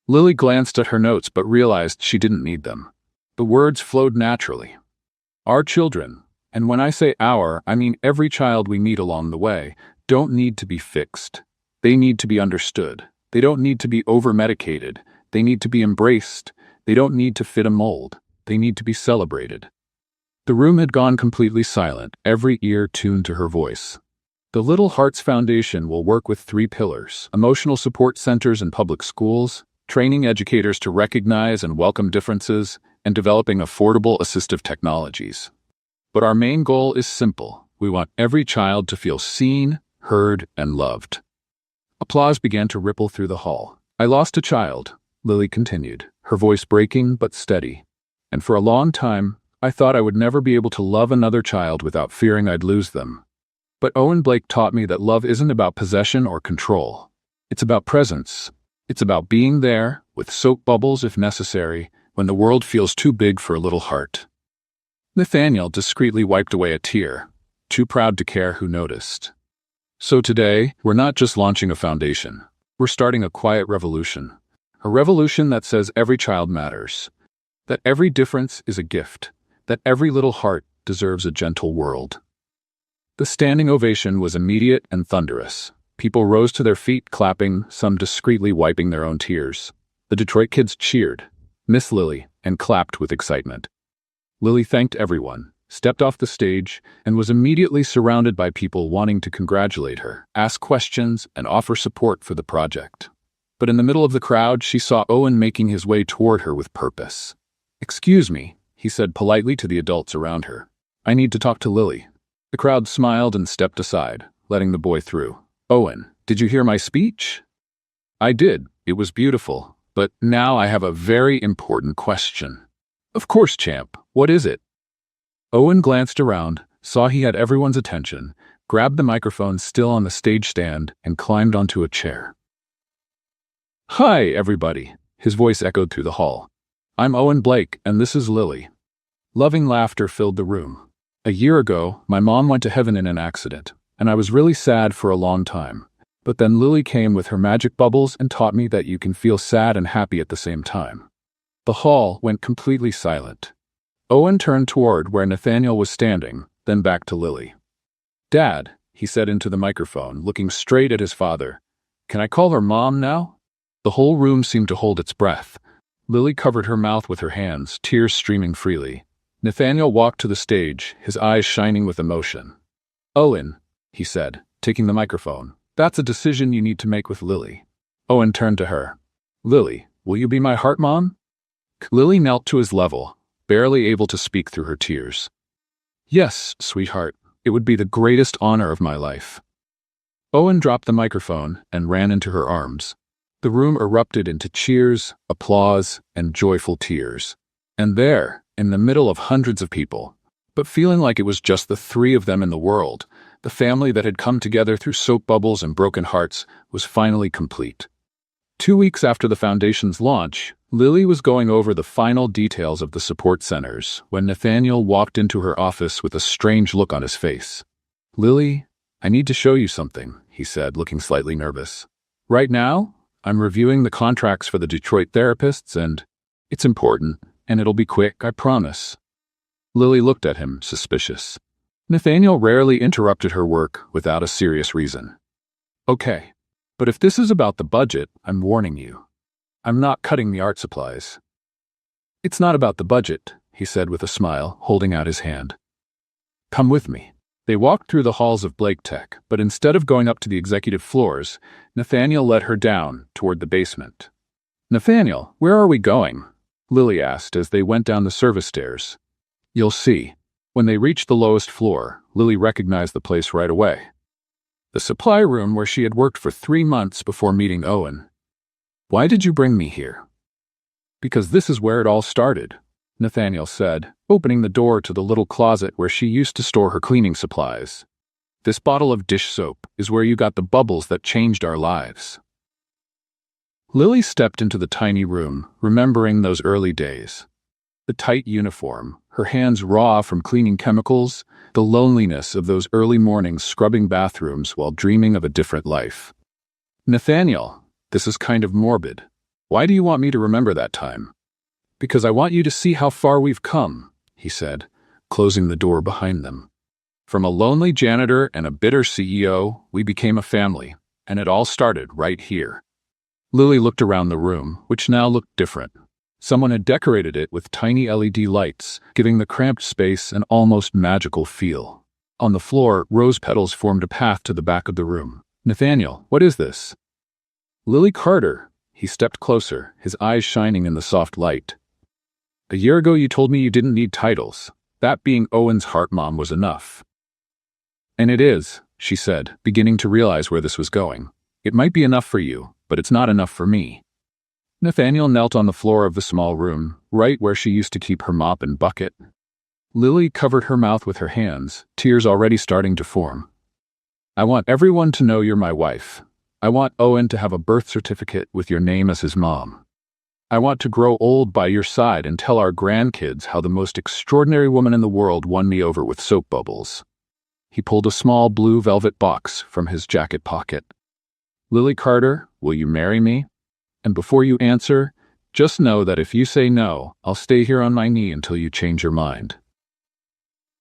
Lily glanced at her notes but realized she didn't need them. The words flowed naturally. Our children, and when I say our, I mean every child we meet along the way, don't need to be fixed. They need to be understood. They don't need to be over-medicated. They need to be embraced. They don't need to fit a mold. They need to be celebrated. The room had gone completely silent, every ear tuned to her voice. The Little Hearts Foundation will work with 3 pillars: emotional support centers in public schools, training educators to recognize and welcome differences, and developing affordable assistive technologies. But our main goal is simple. We want every child to feel seen, heard, and loved. Applause began to ripple through the hall. "I lost a child," Lily continued, her voice breaking but steady. "And for a long time, I thought I would never be able to love another child without fearing I'd lose them. But Owen Blake taught me that love isn't about possession or control. It's about presence. It's about being there, with soap bubbles if necessary, when the world feels too big for a little heart." Nathaniel discreetly wiped away a tear, too proud to care who noticed. "So today, we're not just launching a foundation. We're starting a quiet revolution. A revolution that says every child matters. That every difference is a gift. That every little heart deserves a gentle world." The standing ovation was immediate and thunderous. People rose to their feet, clapping, some discreetly wiping their own tears. The Detroit kids cheered, Miss Lily, and clapped with excitement. Lily thanked everyone, stepped off the stage, and was immediately surrounded by people wanting to congratulate her, ask questions, and offer support for the project. But in the middle of the crowd, she saw Owen making his way toward her with purpose. "Excuse me," he said politely to the adults around her. "I need to talk to Lily." The crowd smiled and stepped aside, letting the boy through. "Owen, did you hear my speech?" "I did. It was beautiful. But now I have a very important question." "Of course, champ. What is it?" Owen glanced around, saw he had everyone's attention, grabbed the microphone still on the stage stand, and climbed onto a chair. "Hi, everybody," his voice echoed through the hall. "I'm Owen Blake, and this is Lily." Loving laughter filled the room. "A year ago, my mom went to heaven in an accident, and I was really sad for a long time. But then Lily came with her magic bubbles and taught me that you can feel sad and happy at the same time." The hall went completely silent. Owen turned toward where Nathaniel was standing, then back to Lily. "Dad," he said into the microphone, looking straight at his father, "can I call her Mom now?" The whole room seemed to hold its breath. Lily covered her mouth with her hands, tears streaming freely. Nathaniel walked to the stage, his eyes shining with emotion. "Owen," he said, taking the microphone, "that's a decision you need to make with Lily." Owen turned to her. "Lily, will you be my heart mom?" Lily knelt to his level, barely able to speak through her tears. "Yes, sweetheart, it would be the greatest honor of my life." Owen dropped the microphone and ran into her arms. The room erupted into cheers, applause, and joyful tears. And there, in the middle of hundreds of people, but feeling like it was just the 3 of them in the world, the family that had come together through soap bubbles and broken hearts was finally complete. 2 weeks after the foundation's launch, Lily was going over the final details of the support centers when Nathaniel walked into her office with a strange look on his face. "Lily, I need to show you something," he said, looking slightly nervous. "Right now, I'm reviewing the contracts for the Detroit therapists, and it's important, and it'll be quick, I promise." Lily looked at him, suspicious. Nathaniel rarely interrupted her work without a serious reason. Okay, but if this is about the budget, I'm warning you. I'm not cutting the art supplies. It's not about the budget, he said with a smile, holding out his hand. Come with me. They walked through the halls of Blake Tech, but instead of going up to the executive floors, Nathaniel led her down toward the basement. Nathaniel, where are we going? Lily asked as they went down the service stairs. You'll see. When they reached the lowest floor, Lily recognized the place right away. The supply room where she had worked for 3 months before meeting Owen. Why did you bring me here? Because this is where it all started, Nathaniel said, opening the door to the little closet where she used to store her cleaning supplies. This bottle of dish soap is where you got the bubbles that changed our lives. Lily stepped into the tiny room, remembering those early days. The tight uniform, her hands raw from cleaning chemicals, the loneliness of those early mornings scrubbing bathrooms while dreaming of a different life. Nathaniel, this is kind of morbid. Why do you want me to remember that time? Because I want you to see how far we've come, he said, closing the door behind them. From a lonely janitor and a bitter CEO, we became a family, and it all started right here. Lily looked around the room, which now looked different. Someone had decorated it with tiny LED lights, giving the cramped space an almost magical feel. On the floor, rose petals formed a path to the back of the room. Nathaniel, what is this? Lily Carter. He stepped closer, his eyes shining in the soft light. A year ago you told me you didn't need titles. That being Owen's heart mom was enough. And it is, she said, beginning to realize where this was going. It might be enough for you, but it's not enough for me. Nathaniel knelt on the floor of the small room, right where she used to keep her mop and bucket. Lily covered her mouth with her hands, tears already starting to form. I want everyone to know you're my wife. I want Owen to have a birth certificate with your name as his mom. I want to grow old by your side and tell our grandkids how the most extraordinary woman in the world won me over with soap bubbles. He pulled a small blue velvet box from his jacket pocket. Lily Carter, will you marry me? And before you answer, just know that if you say no, I'll stay here on my knee until you change your mind.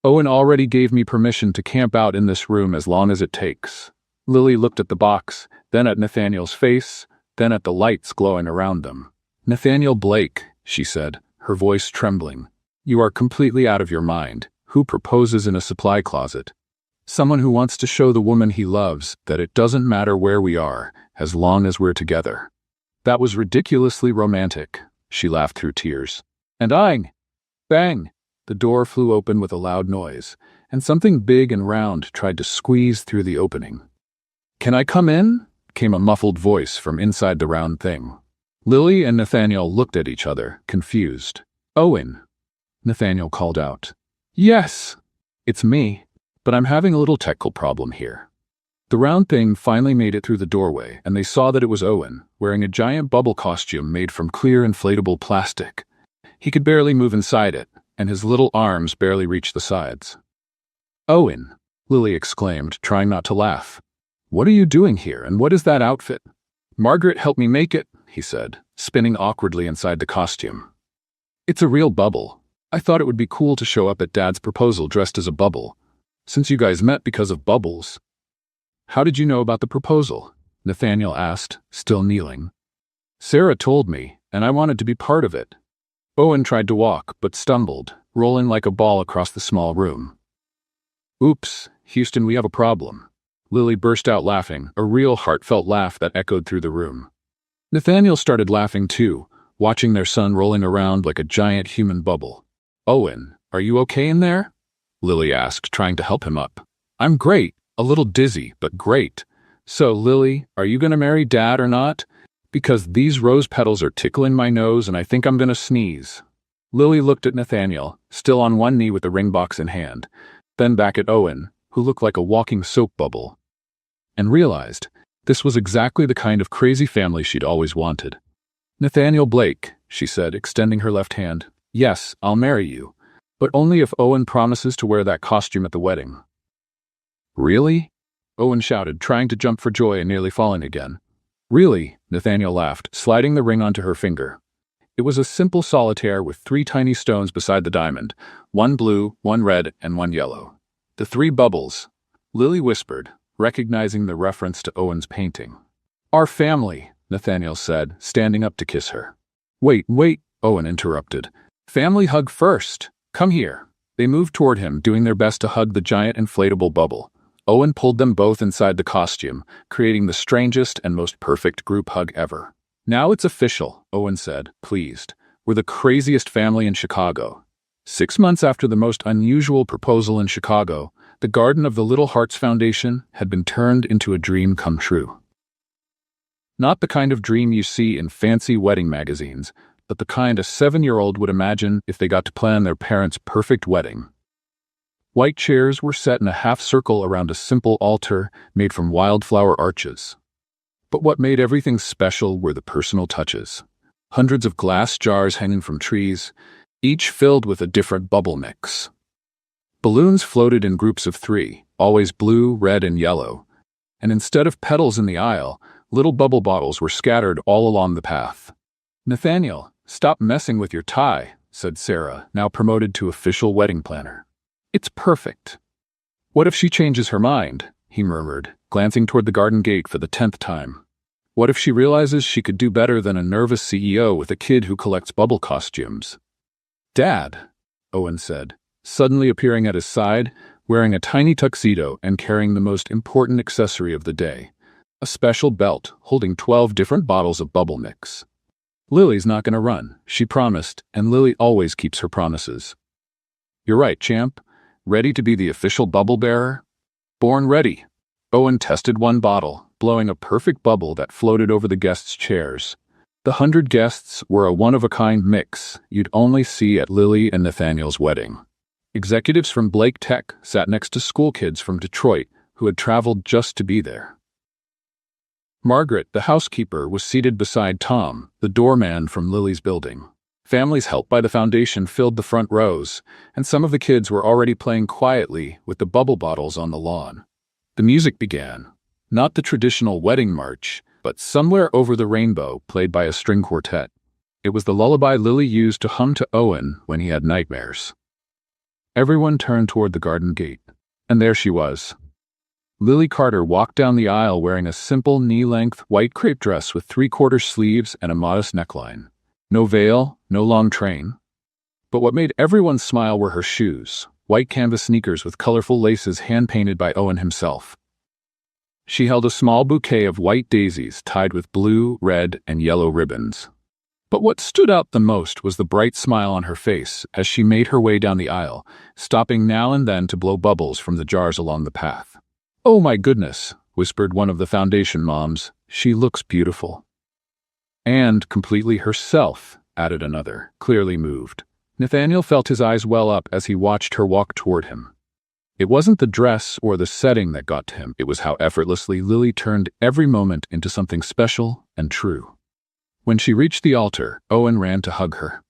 Owen already gave me permission to camp out in this room as long as it takes. Lily looked at the box, then at Nathaniel's face, then at the lights glowing around them. Nathaniel Blake, she said, her voice trembling. You are completely out of your mind. Who proposes in a supply closet? Someone who wants to show the woman he loves that it doesn't matter where we are, as long as we're together. That was ridiculously romantic, she laughed through tears. And bang! The door flew open with a loud noise, and something big and round tried to squeeze through the opening. Can I come in? Came a muffled voice from inside the round thing. Lily and Nathaniel looked at each other, confused. Owen, Nathaniel called out. Yes, it's me, but I'm having a little technical problem here. The round thing finally made it through the doorway, and they saw that it was Owen, wearing a giant bubble costume made from clear inflatable plastic. He could barely move inside it, and his little arms barely reached the sides. Owen, Lily exclaimed, trying not to laugh. What are you doing here, and what is that outfit? Margaret helped me make it, he said, spinning awkwardly inside the costume. It's a real bubble. I thought it would be cool to show up at Dad's proposal dressed as a bubble, since you guys met because of bubbles. How did you know about the proposal? Nathaniel asked, still kneeling. Sarah told me, and I wanted to be part of it. Owen tried to walk, but stumbled, rolling like a ball across the small room. Oops, Houston, we have a problem. Lily burst out laughing, a real heartfelt laugh that echoed through the room. Nathaniel started laughing too, watching their son rolling around like a giant human bubble. Owen, are you okay in there? Lily asked, trying to help him up. I'm great, a little dizzy, but great. So, Lily, are you going to marry Dad or not? Because these rose petals are tickling my nose and I think I'm going to sneeze. Lily looked at Nathaniel, still on one knee with the ring box in hand, then back at Owen, who looked like a walking soap bubble, and realized this was exactly the kind of crazy family she'd always wanted. Nathaniel Blake, she said, extending her left hand. Yes, I'll marry you, but only if Owen promises to wear that costume at the wedding. Really? Owen shouted, trying to jump for joy and nearly falling again. Really? Nathaniel laughed, sliding the ring onto her finger. It was a simple solitaire with 3 tiny stones beside the diamond, one blue, one red, and one yellow. The three bubbles, Lily whispered, recognizing the reference to Owen's painting. Our family, Nathaniel said, standing up to kiss her. Wait, Owen interrupted. Family hug first. Come here. They moved toward him, doing their best to hug the giant inflatable bubble. Owen pulled them both inside the costume, creating the strangest and most perfect group hug ever. Now it's official, Owen said, pleased. We're the craziest family in Chicago. 6 months after the most unusual proposal in Chicago, the garden of the Little Hearts Foundation had been turned into a dream come true. Not the kind of dream you see in fancy wedding magazines, but the kind a 7-year-old would imagine if they got to plan their parents' perfect wedding. White chairs were set in a half-circle around a simple altar made from wildflower arches. But what made everything special were the personal touches. Hundreds of glass jars hanging from trees, each filled with a different bubble mix. Balloons floated in groups of 3, always blue, red, and yellow. And instead of petals in the aisle, little bubble bottles were scattered all along the path. Nathaniel, stop messing with your tie, said Sarah, now promoted to official wedding planner. It's perfect. What if she changes her mind? He murmured, glancing toward the garden gate for the 10th time. What if she realizes she could do better than a nervous CEO with a kid who collects bubble costumes? Dad, Owen said, suddenly appearing at his side, wearing a tiny tuxedo and carrying the most important accessory of the day, a special belt holding 12 different bottles of bubble mix. Lily's not going to run, she promised, and Lily always keeps her promises. You're right, champ. Ready to be the official bubble bearer? Born ready. Owen tested one bottle, blowing a perfect bubble that floated over the guests' chairs. The 100 guests were a one-of-a-kind mix you'd only see at Lily and Nathaniel's wedding. Executives from Blake Tech sat next to school kids from Detroit who had traveled just to be there. Margaret, the housekeeper, was seated beside Tom, the doorman from Lily's building. Families helped by the foundation filled the front rows, and some of the kids were already playing quietly with the bubble bottles on the lawn. The music began. Not the traditional wedding march, but Somewhere Over the Rainbow, played by a string quartet. It was the lullaby Lily used to hum to Owen when he had nightmares. Everyone turned toward the garden gate, and there she was. Lily Carter walked down the aisle wearing a simple knee-length white crepe dress with 3/4 sleeves and a modest neckline. No veil, no long train. But what made everyone smile were her shoes, white canvas sneakers with colorful laces hand-painted by Owen himself. She held a small bouquet of white daisies tied with blue, red, and yellow ribbons. But what stood out the most was the bright smile on her face as she made her way down the aisle, stopping now and then to blow bubbles from the jars along the path. "Oh my goodness," whispered one of the foundation moms, "she looks beautiful." "And completely herself," added another, clearly moved. Nathaniel felt his eyes well up as he watched her walk toward him. It wasn't the dress or the setting that got to him, it was how effortlessly Lily turned every moment into something special and true. When she reached the altar, Owen ran to hug her.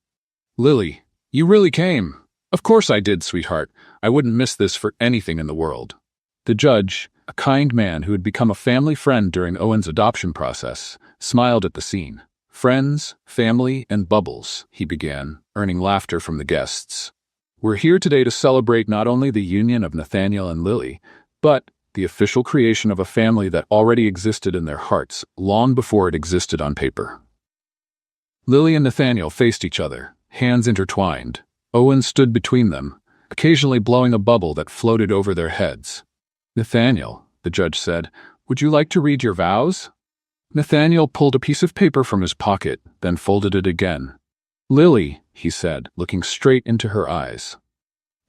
"Lily, you really came." "Of course I did, sweetheart. I wouldn't miss this for anything in the world." The judge, a kind man who had become a family friend during Owen's adoption process, smiled at the scene. "Friends, family, and bubbles," he began, earning laughter from the guests. "We're here today to celebrate not only the union of Nathaniel and Lily, but the official creation of a family that already existed in their hearts long before it existed on paper." Lily and Nathaniel faced each other, hands intertwined. Owen stood between them, occasionally blowing a bubble that floated over their heads. "Nathaniel," the judge said, "would you like to read your vows?" Nathaniel pulled a piece of paper from his pocket, then folded it again. "Lily," he said, looking straight into her eyes.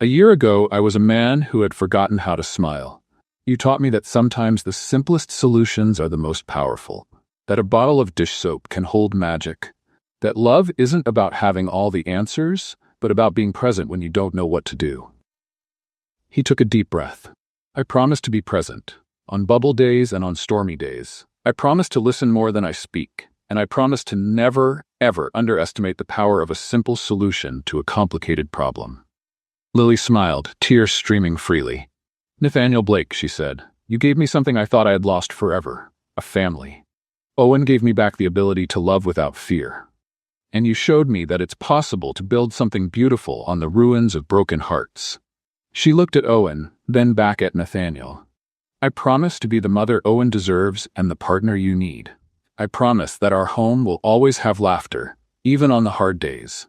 "A year ago, I was a man who had forgotten how to smile. You taught me that sometimes the simplest solutions are the most powerful, that a bottle of dish soap can hold magic, that love isn't about having all the answers, but about being present when you don't know what to do." He took a deep breath. "I promise to be present, on bubble days and on stormy days. I promise to listen more than I speak, and I promise to never, ever underestimate the power of a simple solution to a complicated problem." Lily smiled, tears streaming freely. "Nathaniel Blake," she said, "you gave me something I thought I had lost forever, a family. Owen gave me back the ability to love without fear. And you showed me that it's possible to build something beautiful on the ruins of broken hearts." She looked at Owen, then back at Nathaniel. "I promise to be the mother Owen deserves and the partner you need. I promise that our home will always have laughter, even on the hard days.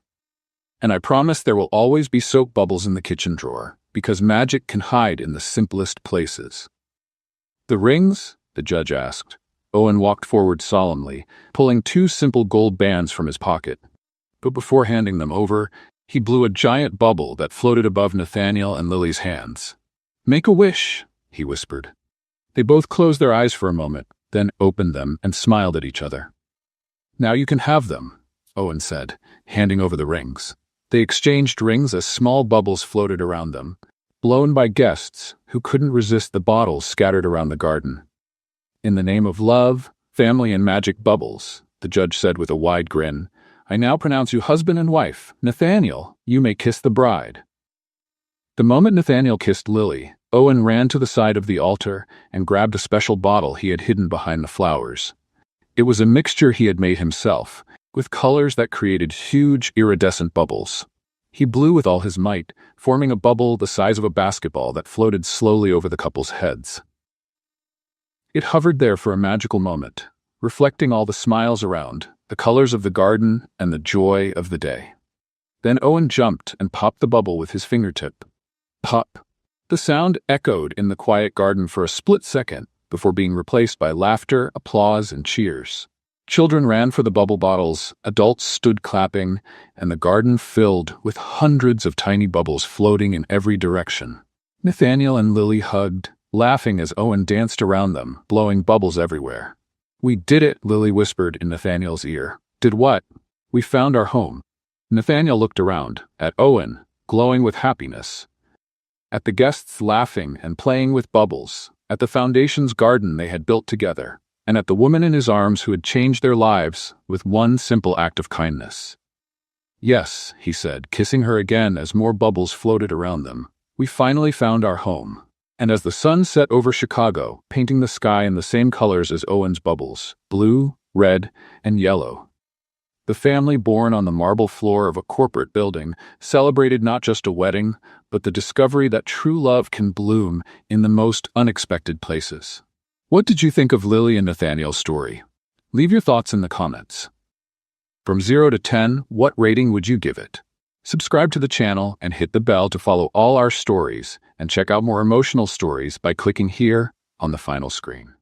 And I promise there will always be soap bubbles in the kitchen drawer, because magic can hide in the simplest places." "The rings?" the judge asked. Owen walked forward solemnly, pulling 2 simple gold bands from his pocket. But before handing them over, he blew a giant bubble that floated above Nathaniel and Lily's hands. "Make a wish," he whispered. They both closed their eyes for a moment, then opened them and smiled at each other. "Now you can have them," Owen said, handing over the rings. They exchanged rings as small bubbles floated around them, blown by guests who couldn't resist the bottles scattered around the garden. "In the name of love, family, and magic bubbles," the judge said with a wide grin, "I now pronounce you husband and wife. Nathaniel, you may kiss the bride." The moment Nathaniel kissed Lily, Owen ran to the side of the altar and grabbed a special bottle he had hidden behind the flowers. It was a mixture he had made himself, with colors that created huge, iridescent bubbles. He blew with all his might, forming a bubble the size of a basketball that floated slowly over the couple's heads. It hovered there for a magical moment, reflecting all the smiles around, the colors of the garden, and the joy of the day. Then Owen jumped and popped the bubble with his fingertip. Pop! The sound echoed in the quiet garden for a split second before being replaced by laughter, applause, and cheers. Children ran for the bubble bottles, adults stood clapping, and the garden filled with hundreds of tiny bubbles floating in every direction. Nathaniel and Lily hugged, laughing as Owen danced around them, blowing bubbles everywhere. "We did it," Lily whispered in Nathaniel's ear. "Did what?" "We found our home." Nathaniel looked around, at Owen, glowing with happiness, at the guests laughing and playing with bubbles, at the foundation's garden they had built together, and at the woman in his arms who had changed their lives with one simple act of kindness. "Yes," he said, kissing her again as more bubbles floated around them. "We finally found our home." And as the sun set over Chicago, painting the sky in the same colors as Owen's bubbles, blue, red, and yellow, the family born on the marble floor of a corporate building celebrated not just a wedding, but the discovery that true love can bloom in the most unexpected places. What did you think of Lily and Nathaniel's story? Leave your thoughts in the comments. From 0 to 10, what rating would you give it? Subscribe to the channel and hit the bell to follow all our stories, and check out more emotional stories by clicking here on the final screen.